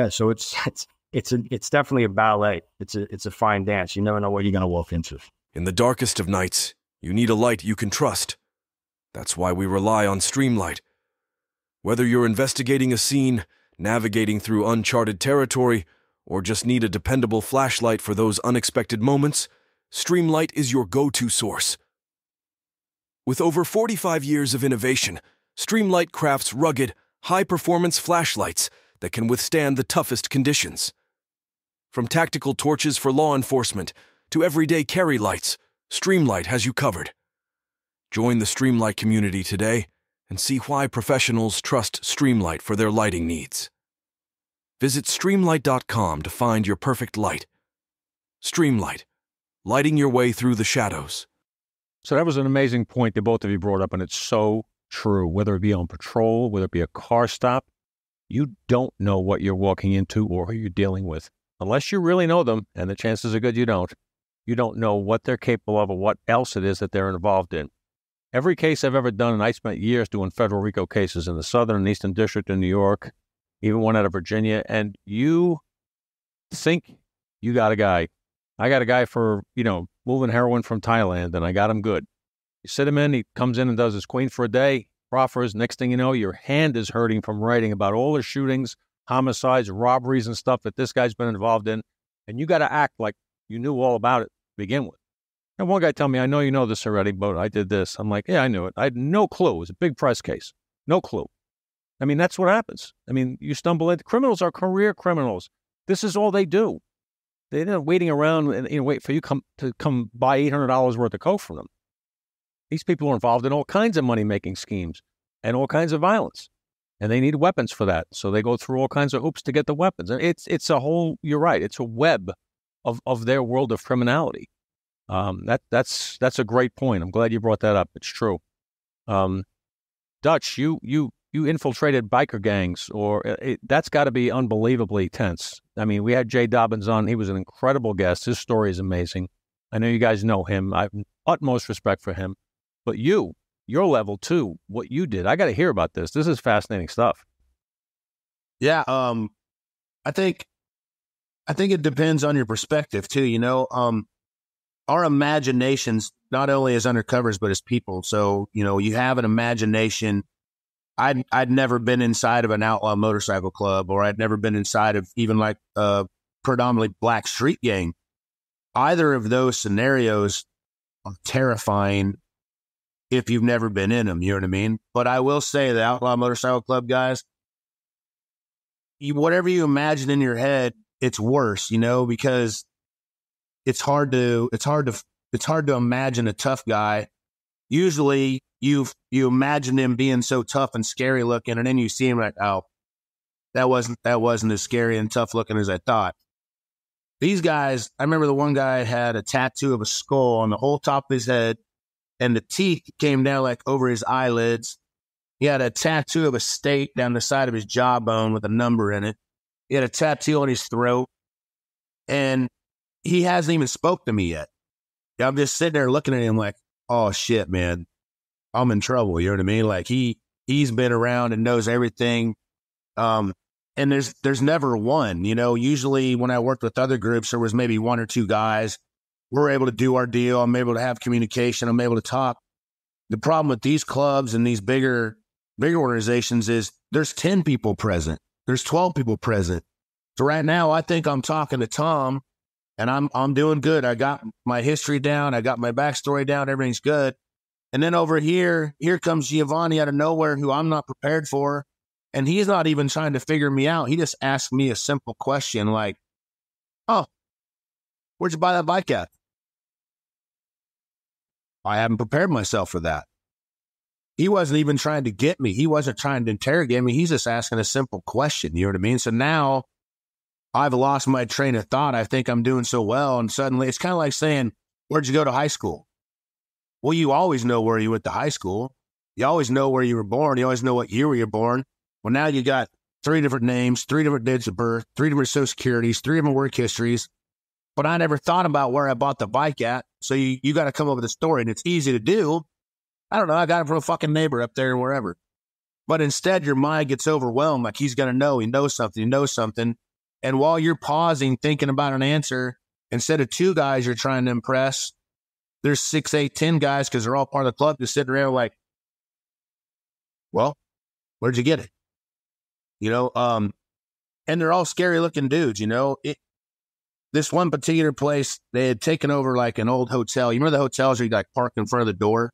So it's definitely a ballet. It's a fine dance. You never know what you're going to walk into. In the darkest of nights, you need a light you can trust. That's why we rely on Streamlight. Whether you're investigating a scene, navigating through uncharted territory, or just need a dependable flashlight for those unexpected moments, Streamlight is your go-to source. With over 45 years of innovation, Streamlight crafts rugged, high-performance flashlights that can withstand the toughest conditions. From tactical torches for law enforcement to everyday carry lights, Streamlight has you covered. Join the Streamlight community today and see why professionals trust Streamlight for their lighting needs. Visit Streamlight.com to find your perfect light. Streamlight, lighting your way through the shadows. So that was an amazing point that both of you brought up, and it's so true. Whether it be on patrol, whether it be a car stop, you don't know what you're walking into or who you're dealing with. Unless you really know them, and the chances are good you don't know what they're capable of or what else it is that they're involved in. Every case I've ever done, and I spent years doing federal RICO cases in the Southern and Eastern District in New York, even one out of Virginia, and you think you got a guy. I got a guy for, moving heroin from Thailand, and I got him good. You sit him in, he comes in and does his queen for a day, proffers. Next thing you know, your hand is hurting from writing about all the shootings, homicides, robberies, and stuff that this guy's been involved in, and you got to act like you knew all about it to begin with. And one guy told me, I know you know this already, but I did this. I'm like, yeah, I knew it. I had no clue. It was a big press case. No clue. I mean, that's what happens. I mean, you stumble into criminals are career criminals. This is all they do. They're not waiting around and wait for you to come buy $800 worth of coke from them. These people are involved in all kinds of money-making schemes and all kinds of violence, and they need weapons for that. So they go through all kinds of hoops to get the weapons. And it's a whole. You're right. It's a web of their world of criminality. That's a great point. I'm glad you brought that up. It's true. Dutch, you infiltrated biker gangs, that's got to be unbelievably tense. I mean, we had Jay Dobbins on. He was an incredible guest. His story is amazing. I know you guys know him. I have utmost respect for him. But your level too, what you did, I got to hear about this. This is fascinating stuff. Yeah, I think it depends on your perspective too. Our imaginations, not only as undercovers, but as people. So, you have an imagination. I'd never been inside of an outlaw motorcycle club, or I'd never been inside of even like a predominantly black street gang. Either of those scenarios are terrifying if you've never been in them, you know what I mean? But I will say the outlaw motorcycle club guys, whatever you imagine in your head, it's worse, because it's hard to imagine a tough guy. Usually you imagine him being so tough and scary looking, and then you see him like, oh, that wasn't as scary and tough looking as I thought. These guys, I remember the one guy had a tattoo of a skull on the whole top of his head, and the teeth came down like over his eyelids. He had a tattoo of a state down the side of his jawbone with a number in it. He had a tattoo on his throat, and he hasn't even spoke to me yet. I'm just sitting there looking at him like, oh shit, man, I'm in trouble. You know what I mean? Like he's been around and knows everything. And there's never one, usually when I worked with other groups, there was maybe one or two guys. We're able to do our deal. I'm able to have communication. I'm able to talk. The problem with these clubs and these bigger organizations is there's 10 people present. there's 12 people present. So right now, I think I'm talking to Tom, and I'm doing good. I got my history down. I got my backstory down. Everything's good. And then over here comes Giovanni out of nowhere, who I'm not prepared for. And he's not even trying to figure me out. He just asked me a simple question like, oh, where'd you buy that bike at? I haven't prepared myself for that. He wasn't even trying to get me. He wasn't trying to interrogate me. He's just asking a simple question. You know what I mean? So now I've lost my train of thought. I think I'm doing so well. And suddenly it's kind of like saying, where'd you go to high school? Well, you always know where you went to high school. You always know where you were born. You always know what year you were born. Well, now you got 3 different names, 3 different dates of birth, 3 different social securities, 3 different work histories. But I never thought about where I bought the bike at. So you got to come up with a story, and it's easy to do. I don't know. I got it from a fucking neighbor up there or wherever. But instead, your mind gets overwhelmed. Like he's going to know. He knows something. He knows something. And while you're pausing, thinking about an answer, instead of 2 guys you're trying to impress, there's 6, 8, 10 guys because they're all part of the club just sitting around like, well, where'd you get it? You know, and they're all scary looking dudes, you know. This one particular place, they had taken over like an old hotel. You remember the hotels where you like park in front of the door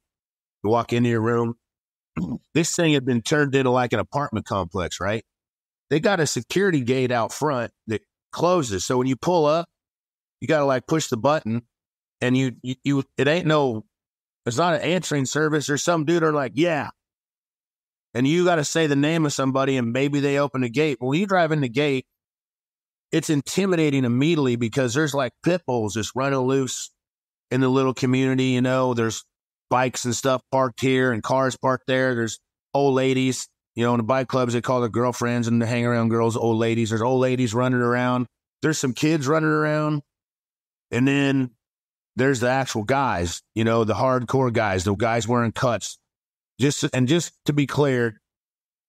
to walk into your room? This thing had been turned into like an apartment complex, right? They got a security gate out front that closes. So when you pull up, you got to like push the button and it ain't it's not an answering service. There's some dude are like, yeah. And you got to say the name of somebody and maybe they open the gate. When you drive in the gate, it's intimidating immediately because there's like pit bulls just running loose in the little community. You know, there's bikes and stuff parked here and cars parked there. There's old ladies, you know, in the bike clubs, they call their girlfriends and they hang around girls, old ladies. There's old ladies running around. There's some kids running around. And then there's the actual guys, you know, the hardcore guys, the guys wearing cuts. Just to be clear,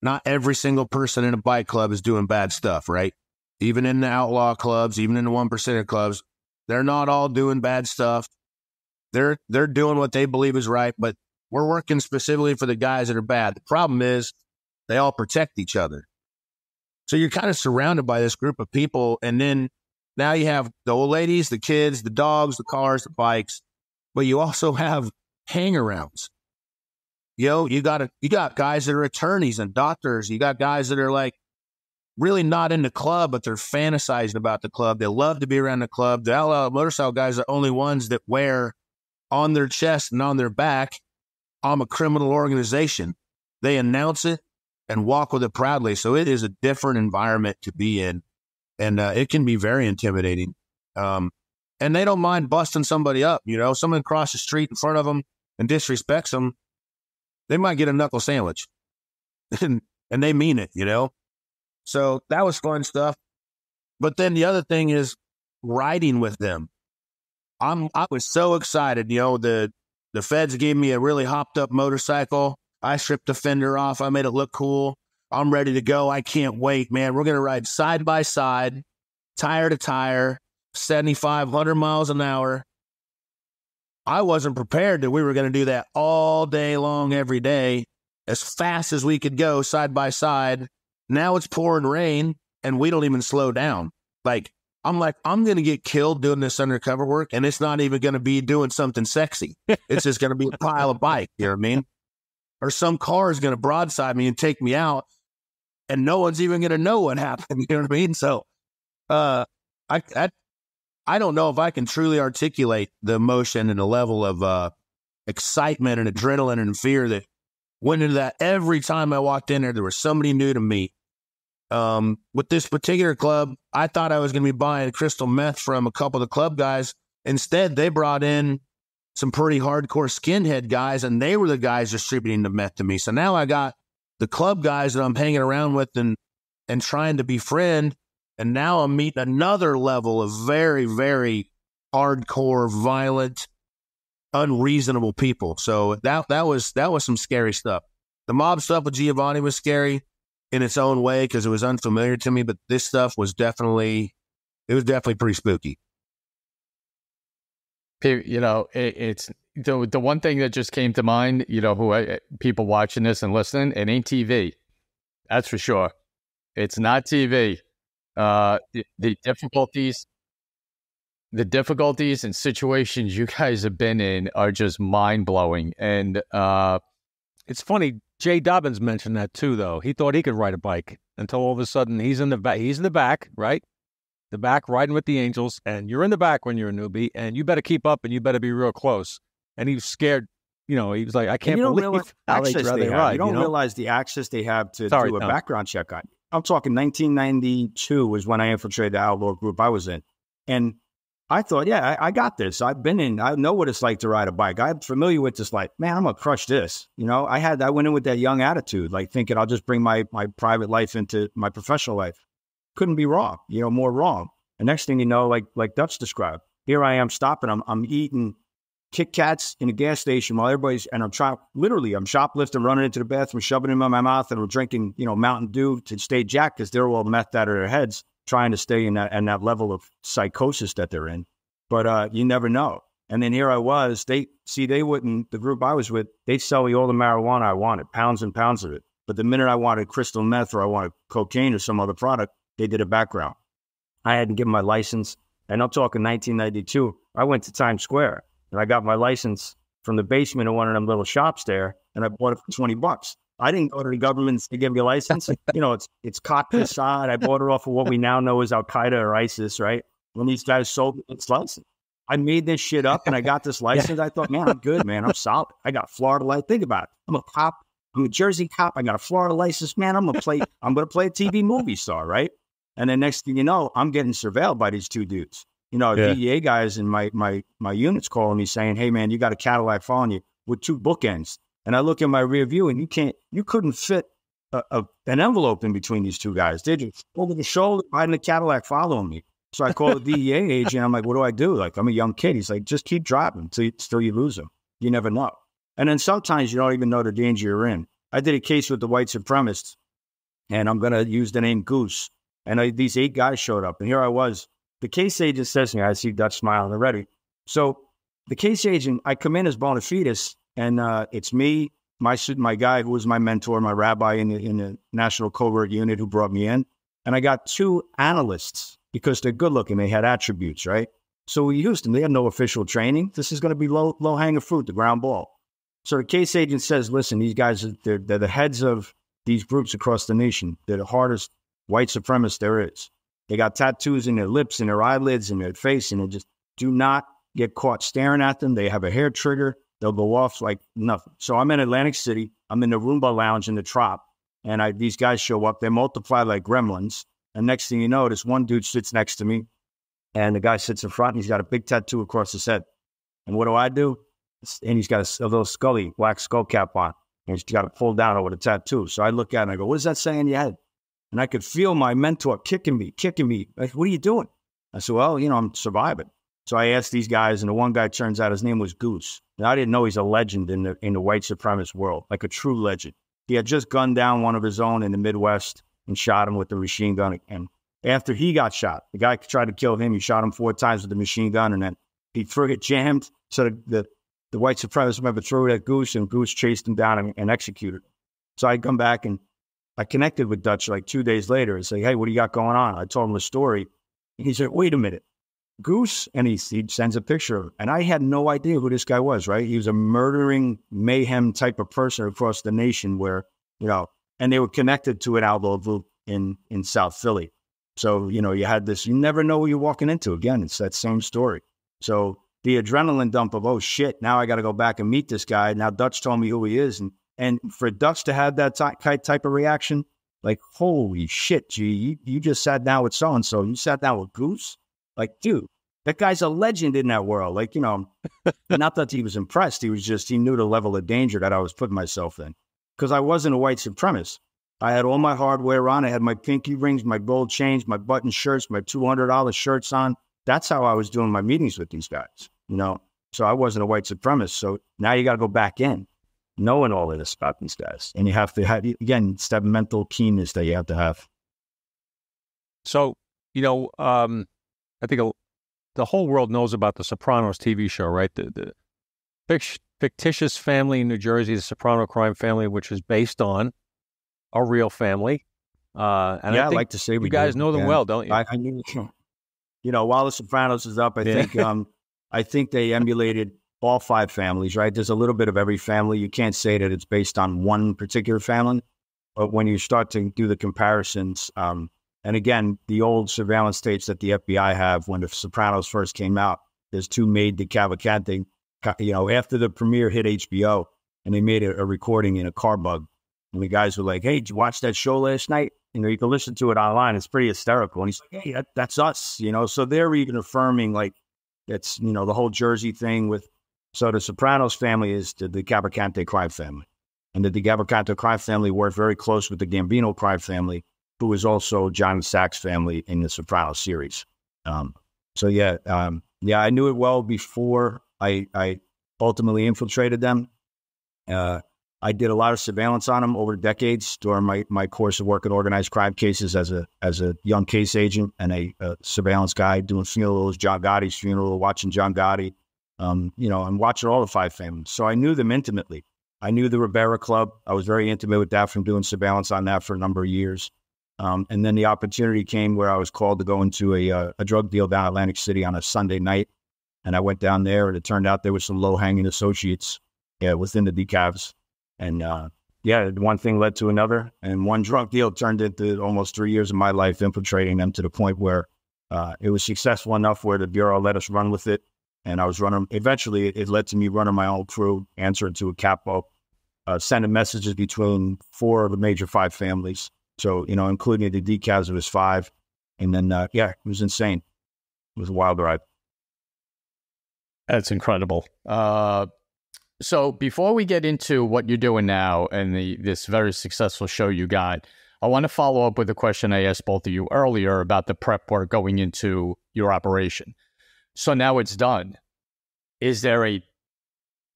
not every single person in a bike club is doing bad stuff, right? Even in the outlaw clubs, even in the 1%er clubs, they're not all doing bad stuff. They're doing what they believe is right, but we're working specifically for the guys that are bad. The problem is they all protect each other. So you're kind of surrounded by this group of people, and then now you have the old ladies, the kids, the dogs, the cars, the bikes, but you also have hang-arounds. You know, you got guys that are attorneys and doctors. You got guys that are like really not in the club, but they're fantasizing about the club. They love to be around the club. The outlaw motorcycle guys are the only ones that wear on their chest and on their back, I'm a criminal organization. They announce it and walk with it proudly. So it is a different environment to be in. And it can be very intimidating. And they don't mind busting somebody up. You know, someone across the street in front of them and disrespects them, they might get a knuckle sandwich. and they mean it, you know? So that was fun stuff. But then the other thing is riding with them. I was so excited. You know, the feds gave me a really hopped up motorcycle. I stripped the fender off. I made it look cool. I'm ready to go. I can't wait, man. We're going to ride side by side, tire to tire, 75, 100 miles an hour. I wasn't prepared that we were going to do that all day long, every day, as fast as we could go side by side. Now it's pouring rain and we don't even slow down. I'm going to get killed doing this undercover work, and it's not even going to be doing something sexy. It's just going to be a pile of bike. You know what I mean? Or some car is going to broadside me and take me out, and no one's even going to know what happened. You know what I mean? So, I don't know if I can truly articulate the emotion and the level of excitement and adrenaline and fear that went into that. Every time I walked in there was somebody new to meet. With this particular club, I thought I was going to be buying crystal meth from a couple of the club guys. Instead, they brought in some pretty hardcore skinhead guys, and they were the guys distributing the meth to me. So now I got the club guys that I'm hanging around with and trying to befriend, and now I'm meeting another level of very, very hardcore, violent, unreasonable people. So that was some scary stuff. The mob stuff with Giovanni was scary in its own way because it was unfamiliar to me, but this stuff was definitely pretty spooky. You know, it's the one thing that just came to mind, you know, people watching this and listening, it ain't TV. That's for sure. It's not TV. The difficulties and situations you guys have been in are just mind blowing. And it's funny. Jay Dobbins mentioned that too, though. He thought he could ride a bike until all of a sudden he's in the back. He's in the back, right? The back riding with the Angels, and you're in the back when you're a newbie, and you better keep up and you better be real close. And he was scared. He was like, I can't believe how they ride. You don't realize the access they have to do a background check on. I'm talking 1992 was when I infiltrated the outlaw group I was in. And I thought, I got this. I know what it's like to ride a bike. I'm familiar with this, like, man, I'm going to crush this. I went in with that young attitude, like thinking I'll just bring my private life into my professional life. Couldn't be wrong, more wrong. And next thing you know, like Dutch described, here I am stopping. I'm eating Kit Kats in a gas station while and I'm shoplifting, running into the bathroom, shoving them in my mouth, and we're drinking, Mountain Dew to stay jacked because they're all methed out of their heads, trying to stay in that level of psychosis that they're in. But you never know. And then here I was. The group I was with, they'd sell me all the marijuana I wanted, pounds and pounds of it. But the minute I wanted crystal meth or I wanted cocaine or some other product, they did a background. I had to give my license. And I'm talking 1992. I went to Times Square and I got my license from the basement of one of them little shops there. And I bought it for $20. I didn't go to the government to give me a license. It's Cot Prasad. I bought it off of what we now know as Al Qaeda or ISIS, right? When these guys sold me this license, I made this shit up and I got this license. I thought, man, I'm good, man. I'm solid. I got a Florida license. Think about it. I'm a cop. I'm a Jersey cop. I got a Florida license, man. I'm gonna play a TV movie star, right? And then next thing you know, I'm getting surveilled by these two dudes. DEA guys in my unit's calling me saying, hey, man, you got a Cadillac following you with two bookends. And I look in my rear view and you couldn't fit an envelope in between these two guys, did you? Over the shoulder, riding a Cadillac following me. So I call the DEA agent. I'm like, what do I do? Like, I'm a young kid. He's like, just keep driving till you lose them. You never know. And then sometimes you don't even know the danger you're in. I did a case with the white supremacists, and I'm going to use the name Goose. And these 8 guys showed up, and here I was. The case agent says to me, I see Dutch smiling already. So the case agent, I come in as bona fides, and it's me, my guy who was my mentor, my rabbi in the National Covert Unit who brought me in. And I got 2 analysts because they're good looking. They had attributes, right? So we used them. They had no official training. This is going to be low hanging fruit, the ground ball. So the case agent says, listen, these guys, they're the heads of these groups across the nation. They're the hardest white supremacists there is. They got tattoos in their lips and their eyelids and their face, and they just do not get caught staring at them. They have a hair trigger. They'll go off like nothing. So I'm in Atlantic City. I'm in the Roomba Lounge in the Trop, and these guys show up. They multiply like gremlins. And next thing you know, this one dude sits next to me, and the guy sits in front, and he's got a big tattoo across his head. And what do? And he's got a little black skull cap on, and he's got it pulled down over the tattoo. So I look at it and I go, what does that say on your head? And I could feel my mentor kicking me. Like, what are you doing? I said, well, I'm surviving. So I asked these guys, and the one guy, turns out his name was Goose. And I didn't know he's a legend in the white supremacist world, like a true legend. He had just gunned down one of his own in the Midwest and shot him with the machine gun. And after he got shot, the guy tried to kill him. He shot him 4 times with the machine gun, and then he threw it jammed. So the white supremacist member threw it at Goose, and Goose chased him down and executed him. So I come back and I connected with Dutch like 2 days later and say, hey, what do you got going on? I told him the story. And he said, wait a minute, Goose? And he sends a picture of him. And I had no idea who this guy was, right? He was a murdering mayhem type of person across the nation where, and they were connected to an outlaw group in South Philly. So, you had this, you never know who you're walking into. Again, it's that same story. So the adrenaline dump of, oh shit, now I got to go back and meet this guy. Now Dutch told me who he is. And for Dutch to have that type of reaction, like, holy shit, G, you just sat down with so-and-so. You sat down with Goose? Like, dude, that guy's a legend in that world. Like, not that he was impressed. He knew the level of danger that I was putting myself in. Because I wasn't a white supremacist. I had all my hardware on. I had my pinky rings, my gold chains, my button shirts, my $200 shirts on. That's how I was doing my meetings with these guys, So I wasn't a white supremacist. So now you got to go back in, knowing all of this about these guys. And you have to have, again, it's that mental keenness that you have to have. So, I think the whole world knows about the Sopranos TV show, right? The fictitious family in New Jersey, the Soprano crime family, which is based on a real family, And yeah, I I'd think like to say we you guys do. know them Yeah. well, don't you? I knew, while The Sopranos is up, I think they emulated all 5 families, right? There's a little bit of every family. You can't say that it's based on one particular family, but when you start to do the comparisons, and again, the old surveillance tapes that the FBI have when The Sopranos first came out, there's 2 made to Cavalcante, after the premiere hit HBO, and they made a recording in a car bug. And the guys were like, "Hey, did you watch that show last night?" You can listen to it online. It's pretty hysterical. And he's like, "Hey, that's us." So they're even affirming like it's, the whole Jersey thing with. So the Sopranos family is the Cavalcante crime family. And the Cavalcante crime family worked very close with the Gambino crime family, who is also John Sack's family in the Sopranos series. I knew it well before I ultimately infiltrated them. I did a lot of surveillance on them over decades during my course of work in organized crime cases as a young case agent and a surveillance guy doing funerals, John Gotti's funeral, watching John Gotti, and watching all the 5 families. So I knew them intimately. I knew the Rivera Club. I was very intimate with that from doing surveillance on that for a number of years. And then the opportunity came where I was called to go into a drug deal down Atlantic City on a Sunday night. And I went down there, and it turned out there were some low-hanging associates within the decavs. And one thing led to another. And one drug deal turned into almost 3 years of my life infiltrating them to the point where it was successful enough where the Bureau let us run with it. And I was running. Eventually, it led to me running my own crew, answering to a capo, sending messages between 4 of the major 5 families. So, including the decavs, it was 5. And then, it was insane. It was a wild ride. That's incredible. So before we get into what you're doing now and this very successful show you got, I want to follow up with a question I asked both of you earlier about the prep work going into your operation. So now it's done. Is there a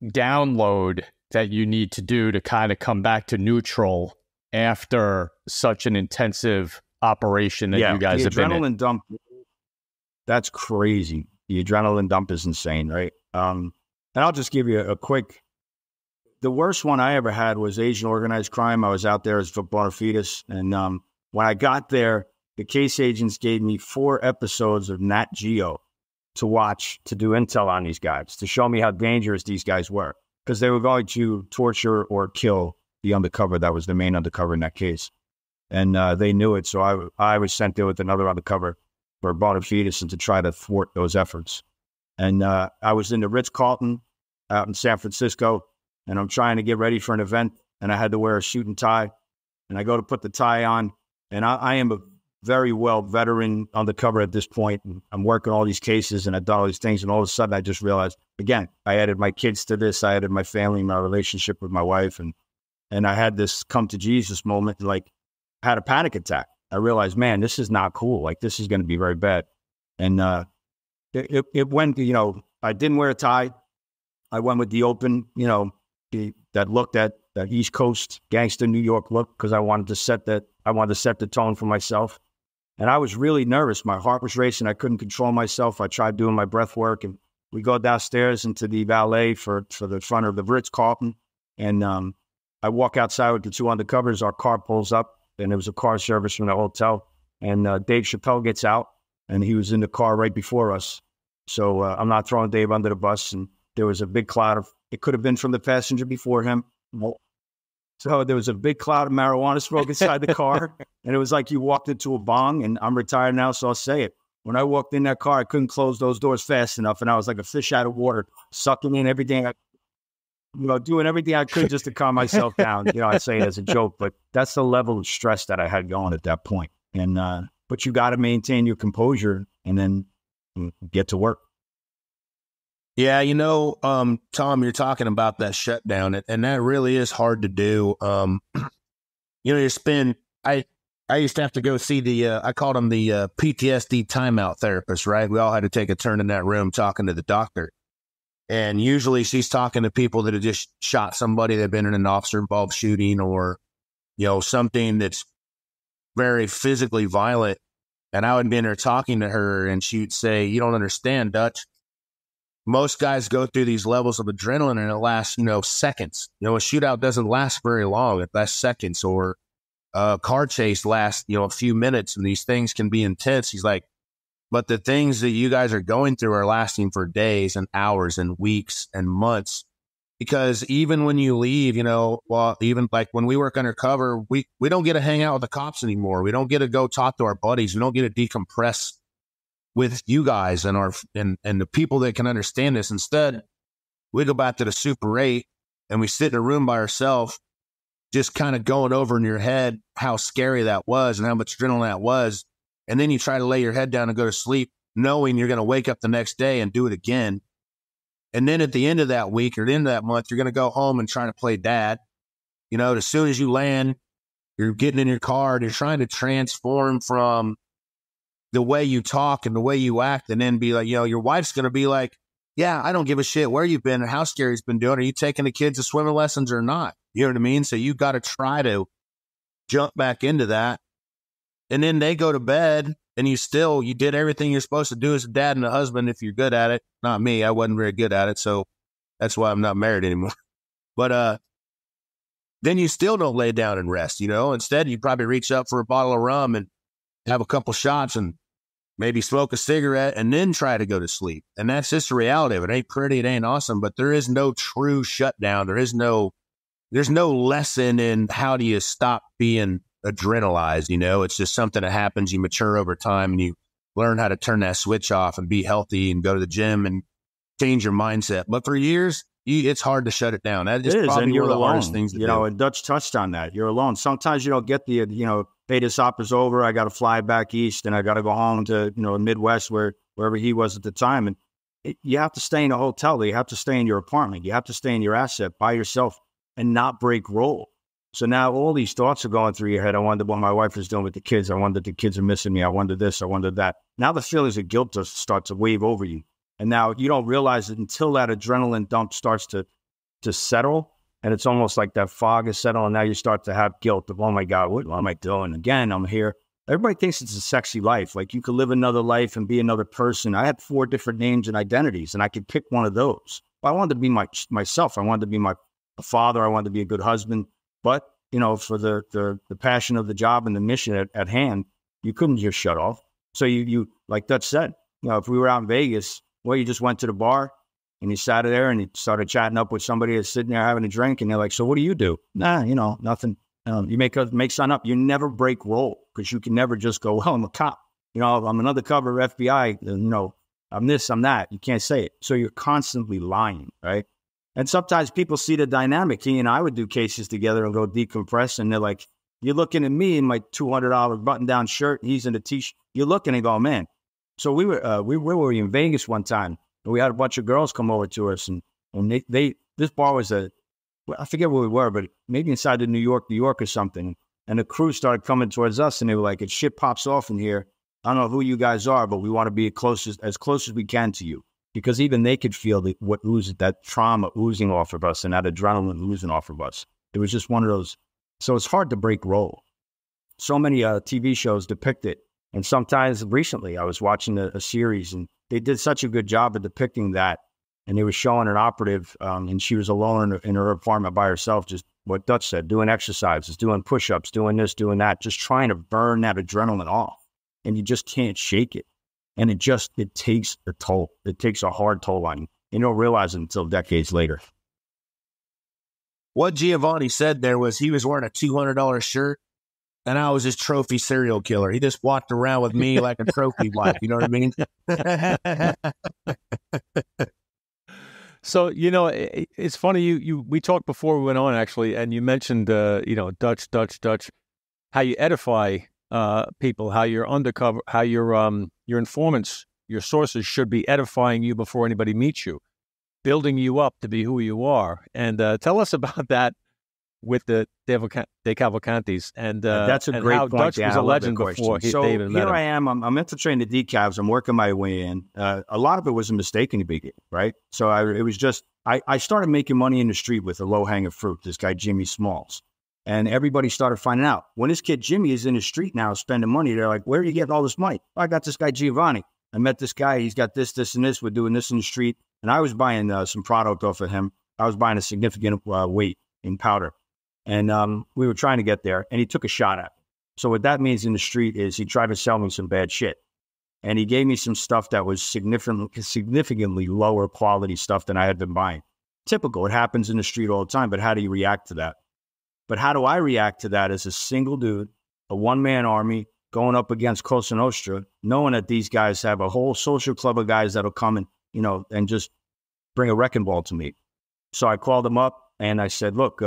download that you need to do to kind of come back to neutral after such an intensive operation that you guys have been in? The adrenaline dump, that's crazy. The adrenaline dump is insane, right? And I'll just give you a quick. The worst one I ever had was Asian organized crime. I was out there as bona fides, and when I got there, the case agents gave me 4 episodes of Nat Geo to watch, to do intel on these guys, to show me how dangerous these guys were, because they were going to torture or kill the undercover that was the main undercover in that case. And they knew it, so I was sent there with another undercover for bona fides and to try to thwart those efforts. And I was in the Ritz-Carlton out in San Francisco, and I'm trying to get ready for an event, and I had to wear a suit and tie. And I go to put the tie on, and I am a very well veteran undercover at this point. And I'm working all these cases, and I've done all these things, and all of a sudden I just realized, again, I added my kids to this, I added my family, my relationship with my wife, and I had this come to Jesus moment, like I had a panic attack. I realized, man, this is not cool. Like, this is going to be very bad. And it went, I didn't wear a tie. I went with the open, that looked at that East Coast gangster New York look, because I wanted to set the tone for myself. And I was really nervous. My heart was racing. I couldn't control myself. I tried doing my breath work, and we go downstairs into the valet for the front of the Ritz-Carlton. And I walk outside with the 2 undercovers. Our car pulls up, and it was a car service from the hotel. And Dave Chappelle gets out, and he was in the car right before us. So I'm not throwing Dave under the bus. And there was a big cloud of, it could have been from the passenger before him. So there was a big cloud of marijuana smoke inside the car. And it was like you walked into a bong, and I'm retired now, so I'll say it. When I walked in that car, I couldn't close those doors fast enough. And I was like a fish out of water, sucking in everything, doing everything I could just to calm myself down. I say it as a joke, but that's the level of stress that I had going at that point. And, but you got to maintain your composure and then get to work. Yeah, Tom, you're talking about that shutdown, and that really is hard to do. I used to have to go see I called him the PTSD timeout therapist, right? We all had to take a turn in that room talking to the doctor. And usually she's talking to people that have just shot somebody that have been in an officer-involved shooting or, something that's very physically violent. And I would be in there talking to her, and she would say, "You don't understand, Dutch. Most guys go through these levels of adrenaline, and it lasts, seconds. A shootout doesn't last very long. It lasts seconds, or car chase lasts, a few minutes, and these things can be intense. He's like, but the things that you guys are going through are lasting for days and hours and weeks and months. Because even when you leave, even like when we work undercover, we don't get to hang out with the cops anymore. We don't get to go talk to our buddies. We don't get to decompress with you guys and the people that can understand this. Instead, we go back to the Super 8 and we sit in a room by ourselves, just kind of going over in your head how scary that was and how much adrenaline that was. And then you try to lay your head down and go to sleep, knowing you're going to wake up the next day and do it again. And then at the end of that week or the end of that month, you're going to go home and try to play dad. As soon as you land, you're getting in your car and you're trying to transform from the way you talk and the way you act, and then be like, your wife's going to be like, yeah, I don't give a shit where you've been and how Scary's been doing. Are you taking the kids to swimming lessons or not? You know what I mean? So you got to try to jump back into that. And then they go to bed and you did everything you're supposed to do as a dad and a husband if you're good at it. Not me. I wasn't very good at it. So that's why I'm not married anymore. But then you still don't lay down and rest, Instead, you probably reach up for a bottle of rum and have a couple shots and maybe smoke a cigarette and then try to go to sleep. And that's just the reality of it. It ain't pretty. It ain't awesome. But there is no true shutdown. There's no lesson in how do you stop being adrenalized. It's just something that happens. You mature over time and you learn how to turn that switch off and be healthy and go to the gym and change your mindset. But for years, it's hard to shut it down. That is probably one of the hardest things to do. And Dutch touched on that. You're alone. Sometimes you don't get the, beta stop is over. I got to fly back east and I got to go home to, Midwest wherever he was at the time. And you have to stay in a hotel. You have to stay in your apartment. You have to stay in your asset by yourself and not break role. So now all these thoughts are going through your head. I wonder what my wife is doing with the kids. I wonder if the kids are missing me. I wonder this. I wonder that. Now the feelings of guilt just start to wave over you. And now you don't realize it until that adrenaline dump starts to settle. And it's almost like that fog is settled. And now you start to have guilt of, oh my God, what am I doing? Again, I'm here. Everybody thinks it's a sexy life. Like you could live another life and be another person. I had 4 different names and identities and I could pick one of those. But I wanted to be myself. I wanted to be my father. I wanted to be a good husband. But, for the passion of the job and the mission at hand, you couldn't just shut off. So you like Dutch said, if we were out in Vegas, well, you just went to the bar and you sat there and you started chatting up with somebody that's sitting there having a drink. And they're like, so what do you do? Nah, nothing. You make something up. You never break role because you can never just go, well, I'm a cop. I'm an undercover FBI. I'm this, I'm that. You can't say it. So you're constantly lying, right? And sometimes people see the dynamic. He and I would do cases together and go decompress. And they're like, you're looking at me in my $200 button-down shirt. He's in a T-shirt. You're looking and go, man. So we were in Vegas one time. And we had a bunch of girls come over to us. And this bar was I forget where we were, but maybe inside of New York or something. And the crew started coming towards us. And they were like, if shit pops off in here, I don't know who you guys are, but we want to be as close as we can to you. Because even they could feel that trauma oozing off of us and that adrenaline oozing off of us. It was just one of those. So it's hard to break role. So many TV shows depict it. And sometimes recently I was watching a series and they did such a good job of depicting that. And they were showing an operative and she was alone in her apartment by herself, just what Dutch said, doing exercises, doing push-ups, doing this, doing that, just trying to burn that adrenaline off. And you just can't shake it. And it takes a toll. It takes a hard toll on you. You don't realize it until decades later. What Giovanni said there was he was wearing a $200 shirt and I was his trophy serial killer. He just walked around with me like a trophy wife. You know what I mean? So, it's funny. We talked before we went on, actually, and you mentioned, Dutch, how you edify people, how you're undercover, how your informants, your sources should be edifying you before anybody meets you, building you up to be who you are. And tell us about that with the De Cavalcantis. And that's a great how point. Dutch was a legend before David met him. Here I am. I'm infiltrating the decavs. I'm working my way in. A lot of it was a mistake in the beginning, right? So I started making money in the street with a low-hanging fruit, this guy Jimmy Smalls. And everybody started finding out. When this kid Jimmy is in the street now spending money, they're like, where are you getting all this money? I got this guy Giovanni. I met this guy. He's got this, and this. We're doing this in the street. And I was buying some product off of him. I was buying a significant weight in powder. And we were trying to get there, and he took a shot at me. So what that means in the street is he tried to sell me some bad shit. And he gave me some stuff that was significantly lower quality stuff than I had been buying. Typical. It happens in the street all the time, but how do you react to that? But how do I react to that as a single dude, a one-man army, going up against Cosa Nostra, knowing that these guys have a whole social club of guys that'll come and, and just bring a wrecking ball to me. So I called them up and I said, look,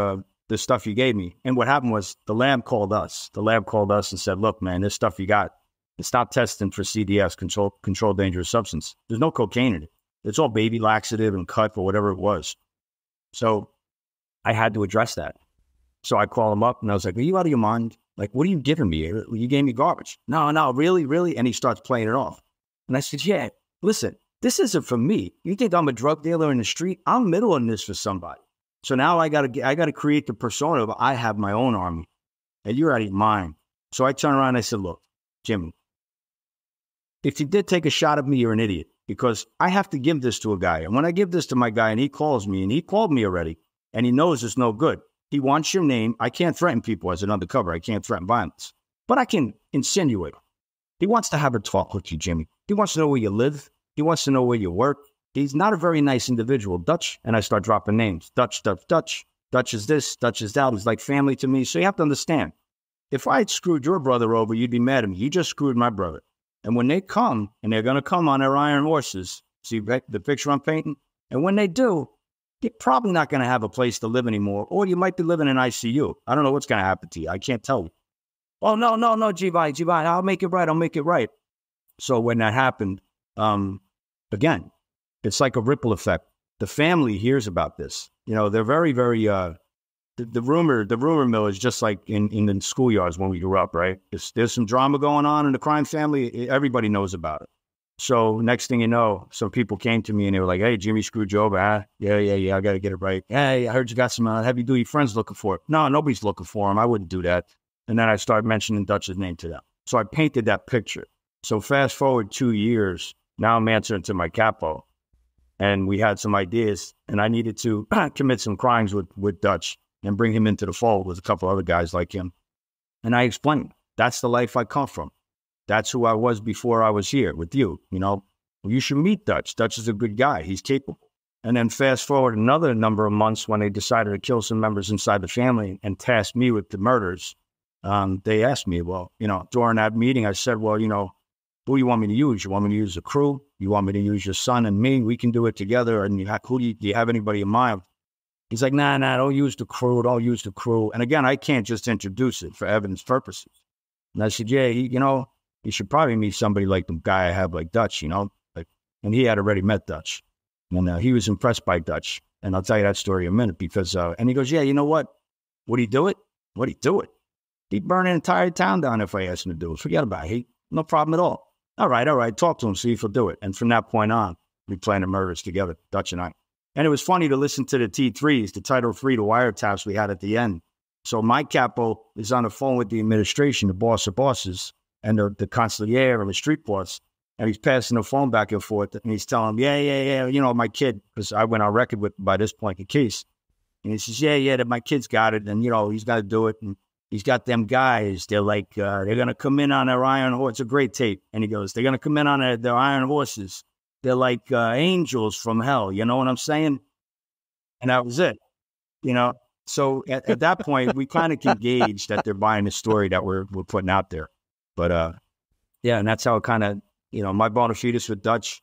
the stuff you gave me. And what happened was the lab called us. The lab called us and said, look, man, this stuff you got, it's not testing for CDS, controlled dangerous substance. There's no cocaine in it. It's all baby laxative and cut or whatever it was. So I had to address that. So I called him up and I was like, are you out of your mind? Like, what are you giving me? You gave me garbage. No, really? And he starts playing it off. And I said, yeah, listen, this isn't for me. You think I'm a drug dealer in the street? I'm middling this for somebody. So now I gotta create the persona of I have my own army and you're out of your mind. So I turned around and I said, look, Jimmy, if you did take a shot at me, you're an idiot because I have to give this to a guy. And when I give this to my guy and he calls me and he called me already and he knows it's no good. He wants your name. I can't threaten people as an undercover. I can't threaten violence, but I can insinuate. He wants to have a talk with you, Jimmy. He wants to know where you live. He wants to know where you work. He's not a very nice individual. Dutch, and I start dropping names. Dutch. Dutch is this, Dutch is that. He's like family to me. So you have to understand, if I had screwed your brother over, you'd be mad at me. You just screwed my brother. And when they come, and they're going to come on their iron horses, see the picture I'm painting? And when they do, you're probably not going to have a place to live anymore, or you might be living in ICU. I don't know what's going to happen to you. I can't tell you. Oh, no, G-Bye, I'll make it right. So when that happened, again, it's like a ripple effect. The family hears about this. They're very, very, the rumor mill is just like in the schoolyards when we grew up, right? There's some drama going on in the crime family. Everybody knows about it. So next thing you know, some people came to me and they were like, hey, Jimmy screwed you over. Huh? Yeah, I got to get it right. Hey, I heard you got some heavy-duty friends looking for it. No, nobody's looking for him. I wouldn't do that. And then I started mentioning Dutch's name to them. So I painted that picture. So fast forward 2 years, now I'm answering to my capo. And we had some ideas, and I needed to commit some crimes with Dutch and bring him into the fold with a couple other guys like him. And I explained, that's the life I come from. That's who I was before I was here with you. You should meet Dutch. Dutch is a good guy. He's capable. And then fast forward another number of months when they decided to kill some members inside the family and task me with the murders. They asked me, during that meeting, I said, who do you want me to use? You want me to use the crew? You want me to use your son and me? We can do it together. And do you have anybody in mind? He's like, nah, don't use the crew. Don't use the crew. And again, I can't just introduce it for evidence purposes. And I said, yeah, you should probably meet somebody like the guy I have, like Dutch, and he had already met Dutch. And he was impressed by Dutch. And I'll tell you that story in a minute because, and he goes, yeah, you know what? Would he do it? Would he do it? He'd burn an entire town down if I asked him to do it. Forget about it. No problem at all. All right. Talk to him, see if he'll do it. And from that point on, we planned the murders together, Dutch and I. And it was funny to listen to the T3s, the Title III, the wiretaps we had at the end. So my capo is on the phone with the administration, the boss of bosses, and the consigliere and the street boss. And he's passing the phone back and forth. And he's telling him, yeah, my kid, because I went on record with, by this point, the case. And he says, yeah, that my kid's got it. And, he's got to do it. And he's got them guys. They're like, they're going to come in on their iron horse. It's a great tape. And he goes, they're going to come in on their iron horses. They're like angels from hell. You know what I'm saying? And that was it, So at that point, we kind of can gauge that they're buying the story that we're putting out there. But, yeah, and that's how it kind of, my bona fides with Dutch.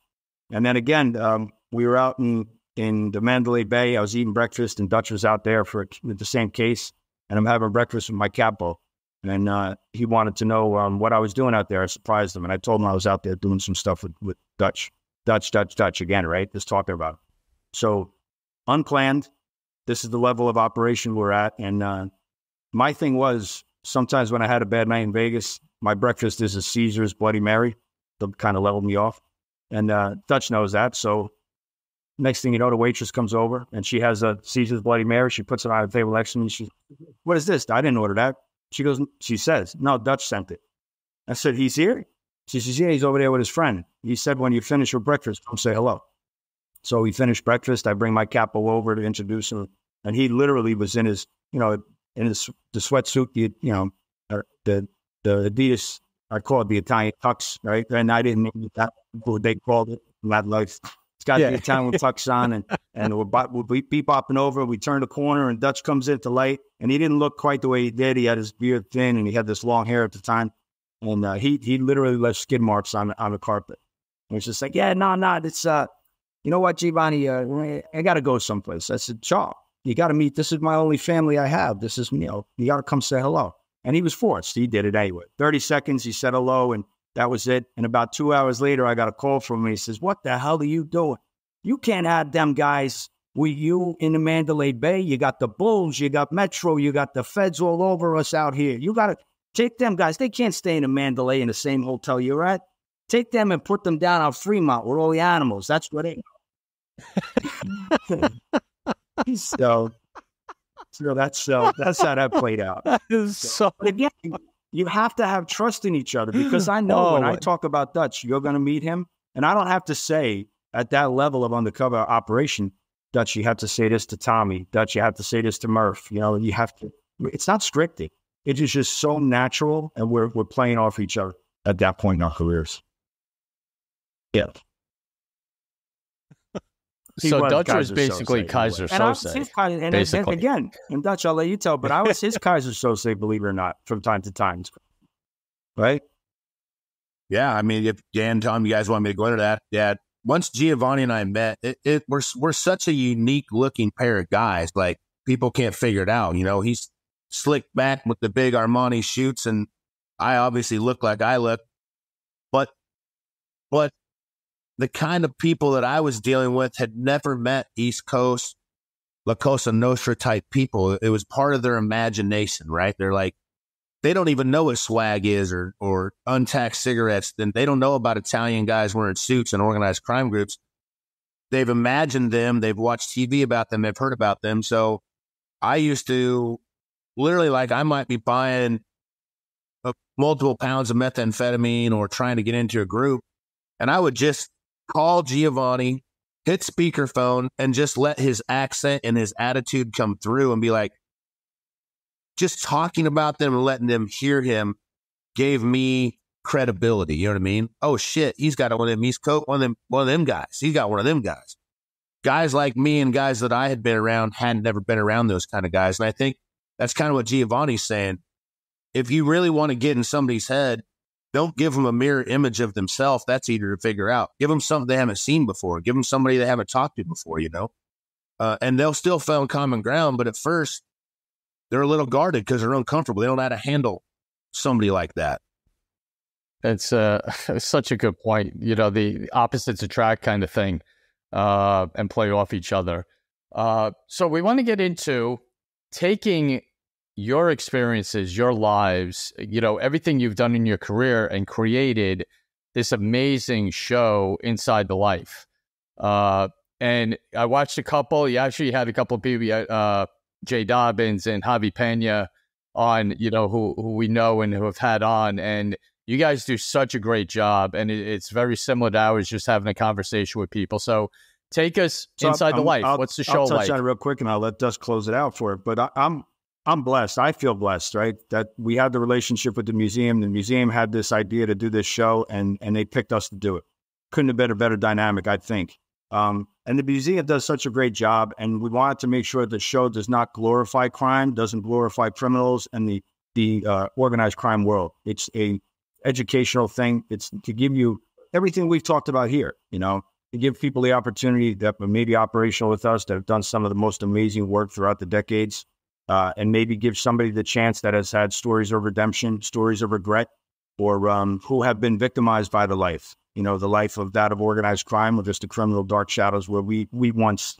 And then again, we were out in the Mandalay Bay. I was eating breakfast and Dutch was out there with the same case. And I'm having breakfast with my capo. And he wanted to know what I was doing out there. I surprised him. And I told him I was out there doing some stuff with Dutch. Dutch again, right? Just talking about it. So unplanned. This is the level of operation we're at. And my thing was, sometimes when I had a bad night in Vegas, my breakfast is a Caesar's Bloody Mary. That kind of leveled me off. And Dutch knows that. So next thing you know, the waitress comes over and she has a Caesar's Bloody Mary. She puts it on the table next to me. She, what is this? I didn't order that. She says, no, Dutch sent it. I said, he's here? She says, yeah, he's over there with his friend. He said, when you finish your breakfast, come say hello. So we finished breakfast. I bring my capo over to introduce him. And he literally was in his, in the sweatsuit, the Adidas, I call it the Italian tux, right? And I didn't know that what they called it. It's got the Italian tux on, and we'll be bopping over. We turn the corner, and Dutch comes into light, and he didn't look quite the way he did. He had his beard thin, and he had this long hair at the time, and he literally left skid marks on the carpet. And it's just like, yeah, no, it's you know what, Giovanni, I got to go someplace. I said, Shaw, you got to meet. This is my only family I have. This is, you got to come say hello. And he was forced. He did it anyway. 30 seconds, he said hello, and that was it. And about 2 hours later, I got a call from him. He says, what the hell are you doing? You can't have them guys with you in the Mandalay Bay. You got the Bulls, you got Metro, you got the feds all over us out here. You got to take them guys. They can't stay in the Mandalay in the same hotel you're at. Take them and put them down on Fremont with all the animals. That's what they So that's how that played out. But again, you have to have trust in each other, because I know when I talk about Dutch, you're going to meet him. And I don't have to say at that level of undercover operation, Dutch, you have to say this to Tommy. Dutch, you have to say this to Murph. You have to. It's not scripted. It is just so natural, and we're playing off each other at that point in our careers. Yeah. So Dutch was basically Kaiser Sose. And again, in Dutch, I'll let you tell, but I was his Kaiser Sose, believe it or not, from time to time. Right? Yeah, I mean, if Dan, Tom, you guys want me to go into that, yeah. Once Giovanni and I met, we're such a unique looking pair of guys. Like, people can't figure it out. He's slicked back with the big Armani shoots, and I obviously look like I look, but the kind of people that I was dealing with had never met East Coast, La Cosa Nostra type people. It was part of their imagination, right? They're like, they don't even know what swag is or untaxed cigarettes. Then they don't know about Italian guys wearing suits and organized crime groups. They've imagined them. They've watched TV about them. They've heard about them. So I used to literally, like, I might be buying multiple pounds of methamphetamine or trying to get into a group, and I would just call Giovanni, hit speakerphone, and just let his accent and his attitude come through and be like, just talking about them and letting them hear him gave me credibility. You know what I mean? Oh shit, he's got one of them East Coast, one of them guys. He's got one of them guys. Guys like me and guys that I had been around hadn't never been around those kind of guys. And I think that's kind of what Giovanni's saying. If you really want to get in somebody's head, don't give them a mirror image of themselves. That's easier to figure out. Give them something they haven't seen before. Give them somebody they haven't talked to before, and they'll still find common ground. But at first, they're a little guarded because they're uncomfortable. They don't know how to handle somebody like that. It's such a good point. The opposites attract kind of thing, and play off each other. So we want to get into taking your experiences, your lives, everything you've done in your career, and created this amazing show, Inside the Life. And I watched a couple. You actually had a couple of people, Jay Dobbins and Javi Pena, on, who we know and who have had on. And you guys do such a great job. And it's very similar to I was just having a conversation with people. So take us inside the life. What's the show like? I'll touch on it real quick, and I'll let Dust close it out for it. But I'm blessed. I feel blessed, right? That we had the relationship with the museum. The museum had this idea to do this show, and they picked us to do it. Couldn't have been a better dynamic, I think. And the museum does such a great job, and we wanted to make sure the show does not glorify crime, doesn't glorify criminals and the organized crime world. It's a educational thing. It's to give you everything we've talked about here, to give people the opportunity that may be operational with us, that have done some of the most amazing work throughout the decades. And maybe give somebody the chance that has had stories of redemption, stories of regret, or who have been victimized by the life, the life of that of organized crime, or just the criminal dark shadows where we once,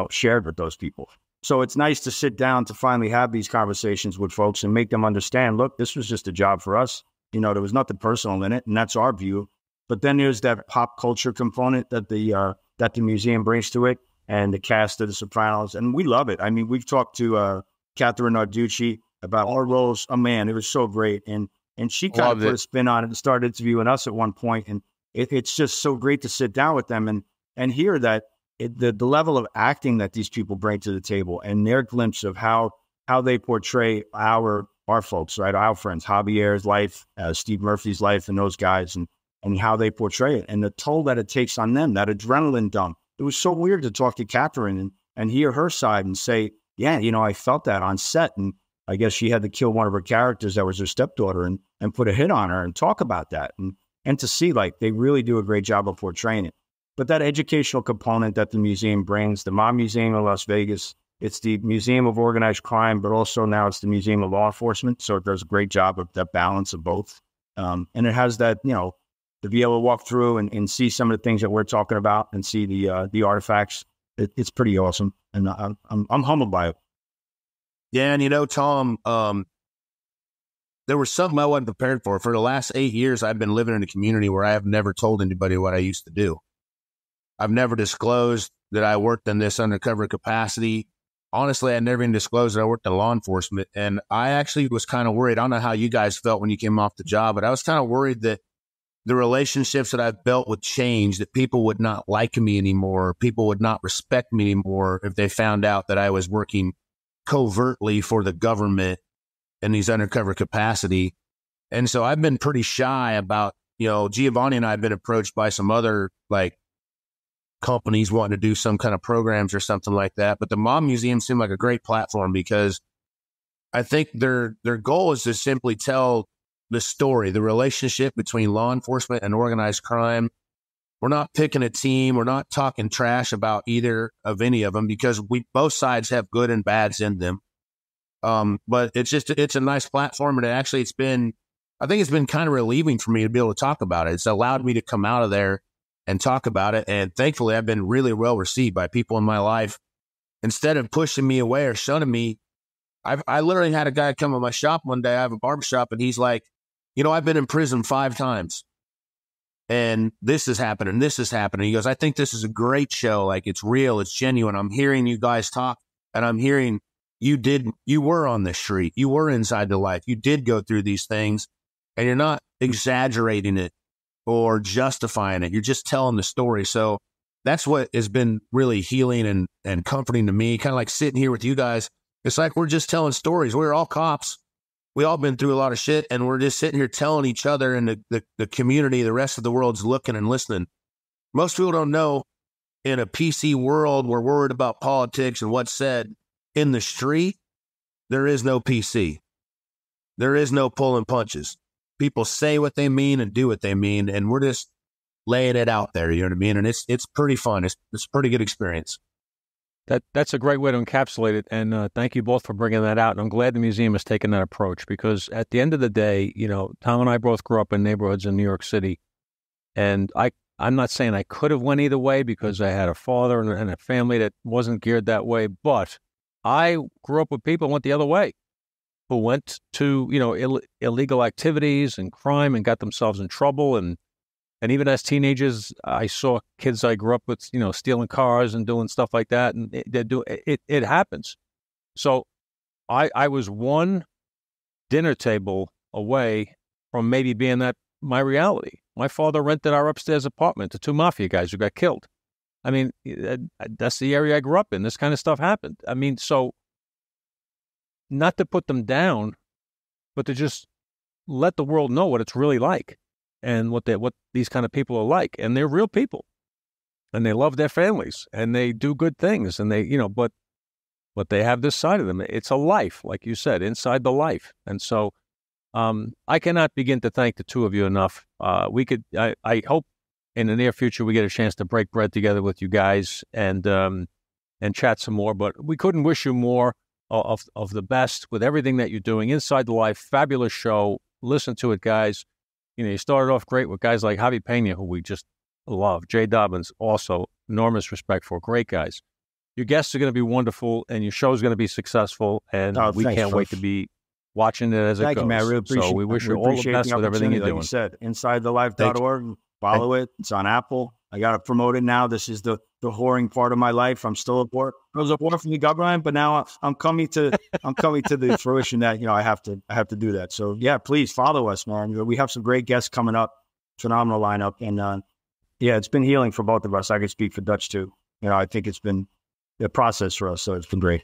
shared with those people. So it's nice to sit down to finally have these conversations with folks and make them understand, look, this was just a job for us. There was nothing personal in it, and that's our view. But then there's that pop culture component that the museum brings to it, and the cast of The Sopranos, and we love it. I mean, we've talked to Catherine Narducci about our roles. Oh man, it was so great. And she kind of put a spin on it and started interviewing us at one point. And it's just so great to sit down with them and hear that the level of acting that these people bring to the table, and their glimpse of how how they portray our folks, right? Our friends, Javier's life, Steve Murphy's life, and those guys, and how they portray it, and the toll that it takes on them, that adrenaline dump. It was so weird to talk to Catherine and hear her side and say, yeah, I felt that on set, and I guess she had to kill one of her characters that was her stepdaughter and put a hit on her and talk about that, and to see, like, they really do a great job of portraying it. But that educational component that the museum brings, the Mob Museum in Las Vegas, it's the Museum of Organized Crime, but also now it's the Museum of Law Enforcement. So it does a great job of that balance of both. And it has that, to be able to walk through and see some of the things that we're talking about and see the artifacts. It's pretty awesome. And I'm humbled by it. Yeah. And Tom, there was something I wasn't prepared for. For the last 8 years, I've been living in a community where I have never told anybody what I used to do. I've never disclosed that I worked in this undercover capacity. Honestly, I never even disclosed that I worked in law enforcement. And I actually was kind of worried. I don't know how you guys felt when you came off the job, but I was kind of worried that the relationships that I've built would change, that people would not like me anymore. People would not respect me anymore if they found out that I was working covertly for the government in these undercover capacity. And so I've been pretty shy about, Giovanni and I have been approached by some other companies wanting to do some kind of programs or something like that. But the Mob Museum seemed like a great platform because I think their goal is to simply tell the story, the relationship between law enforcement and organized crime. We're not picking a team. We're not talking trash about either of any of them because both sides have good and bads in them. But it's a nice platform. And I think it's been kind of relieving for me to be able to talk about it. It's allowed me to come out of there and talk about it. And thankfully, I've been really well received by people in my life. Instead of pushing me away or shunning me, I literally had a guy come to my shop one day. I have a barbershop, and he's like, I've been in prison 5 times. And this is happening. This is happening. He goes, I think this is a great show. Like, it's real. It's genuine. I'm hearing you guys talk, and I'm hearing you were on the street. You were inside the life. You did go through these things, and you're not exaggerating it or justifying it. You're just telling the story. So that's what has been really healing and comforting to me. Kind of like sitting here with you guys. It's like we're just telling stories. We're all cops. We all been through a lot of shit, and we're just sitting here telling each other, and the community, the rest of the world's looking and listening. Most people don't know, in a PC world, we're worried about politics and what's said. In the street, there is no PC. There is no pulling punches. People say what they mean and do what they mean, and we're just laying it out there, you know what I mean? And it's pretty fun. It's a pretty good experience. That's a great way to encapsulate it, and thank you both for bringing that out. And I'm glad the museum has taken that approach because at the end of the day, Tom and I both grew up in neighborhoods in New York City, and I'm not saying I could have went either way because I had a father and a family that wasn't geared that way, but I grew up with people who went the other way, who went to illegal activities and crime and got themselves in trouble. And even as teenagers, I saw kids I grew up with, stealing cars and doing stuff like that. And it happens. So I was one dinner table away from maybe being that my reality. My father rented our upstairs apartment to 2 mafia guys who got killed. I mean, that's the area I grew up in. This kind of stuff happened. I mean, so not to put them down, but to just let the world know what it's really like. And what these kind of people are like, and they're real people, and they love their families, and they do good things, and they, but they have this side of them. It's a life, like you said, inside the life, and so I cannot begin to thank the two of you enough. I hope in the near future we get a chance to break bread together with you guys and chat some more. But we couldn't wish you more of the best with everything that you're doing inside the life. Fabulous show. Listen to it, guys. You started off great with guys like Javi Pena, who we just love. Jay Dobbins, also enormous respect for. Great guys. Your guests are going to be wonderful, and your show is going to be successful, and we can't wait to be watching it as it goes. Thank you, man. I really appreciate it. So we wish you all the best with everything you're doing. Like you said, InsideTheLife.org. Follow it. It's on Apple. I got to promote it now. This is the whoring part of my life. I'm still a whore. I was a whore from the government, but now I'm coming to the fruition that I have to do that. So yeah, please follow us, man. We have some great guests coming up. Phenomenal lineup, and it's been healing for both of us. I could speak for Dutch too. I think it's been a process for us, so it's been great.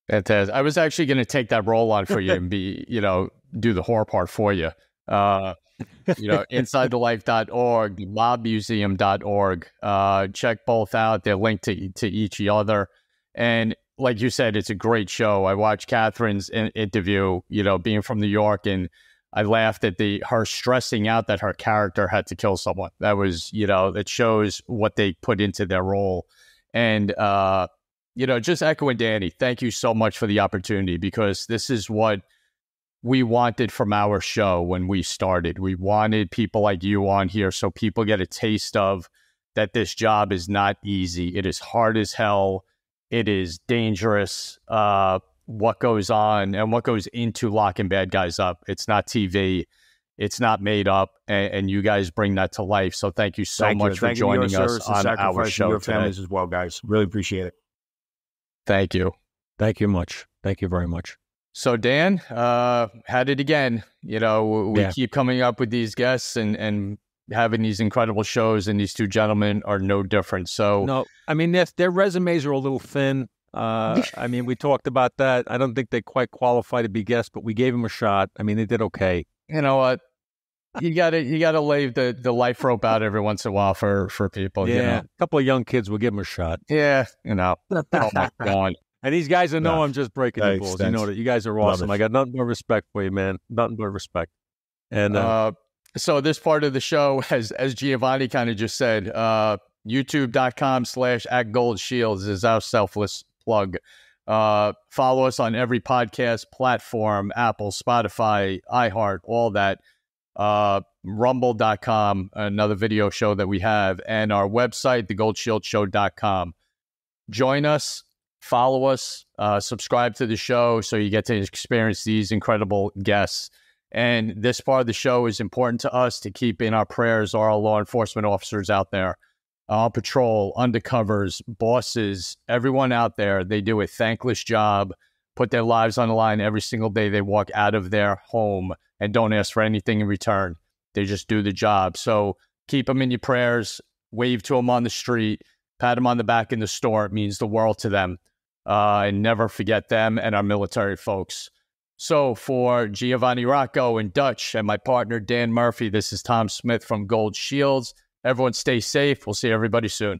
Fantastic. I was actually going to take that role on for you and be, do the horror part for you. InsideTheLife.org, mobmuseum.org. Check both out. They're linked to each other. And like you said, it's a great show. I watched Catherine's interview, being from New York, and I laughed at her stressing out that her character had to kill someone. That was, that shows what they put into their role. And, just echoing Danny, thank you so much for the opportunity, because this is what we wanted from our show when we started. We wanted people like you on here so people get a taste of that this job is not easy. It is hard as hell. It is dangerous. What goes on and what goes into locking bad guys up. It's not TV. It's not made up. And you guys bring that to life. So thank you so much for joining us on our show your today. families as well, guys. Really appreciate it. Thank you. Thank you much. Thank you very much. So Dan, had it again. We keep coming up with these guests and having these incredible shows, and these two gentlemen are no different. So no, I mean, their resumes are a little thin. We talked about that. I don't think they quite qualify to be guests, but we gave them a shot. I mean, they did okay. You know what? You gotta lay the life rope out every once in a while for people. Yeah, a couple of young kids will give them a shot. Yeah, oh my God. And these guys know I'm just breaking the balls. You know that you guys are awesome. I got nothing but respect for you, man. Nothing but respect. And so this part of the show, as Giovanni kind of just said, youtube.com/@goldshields is our selfless plug. Follow us on every podcast platform, Apple, Spotify, iHeart, all that. Rumble.com, another video show that we have, and our website, thegoldshieldshow.com. Join us, follow us, subscribe to the show so you get to experience these incredible guests. And this part of the show is important to us to keep in our prayers all our law enforcement officers out there, on patrol, undercovers, bosses, everyone out there. They do a thankless job, put their lives on the line every single day they walk out of their home, and don't ask for anything in return. They just do the job. So keep them in your prayers, wave to them on the street, pat them on the back in the store. It means the world to them. And never forget them and our military folks. So for Giovanni Rocco and Dutch and my partner Dan Murphy, this is Tom Smith from Gold Shields. Everyone stay safe. We'll see everybody soon.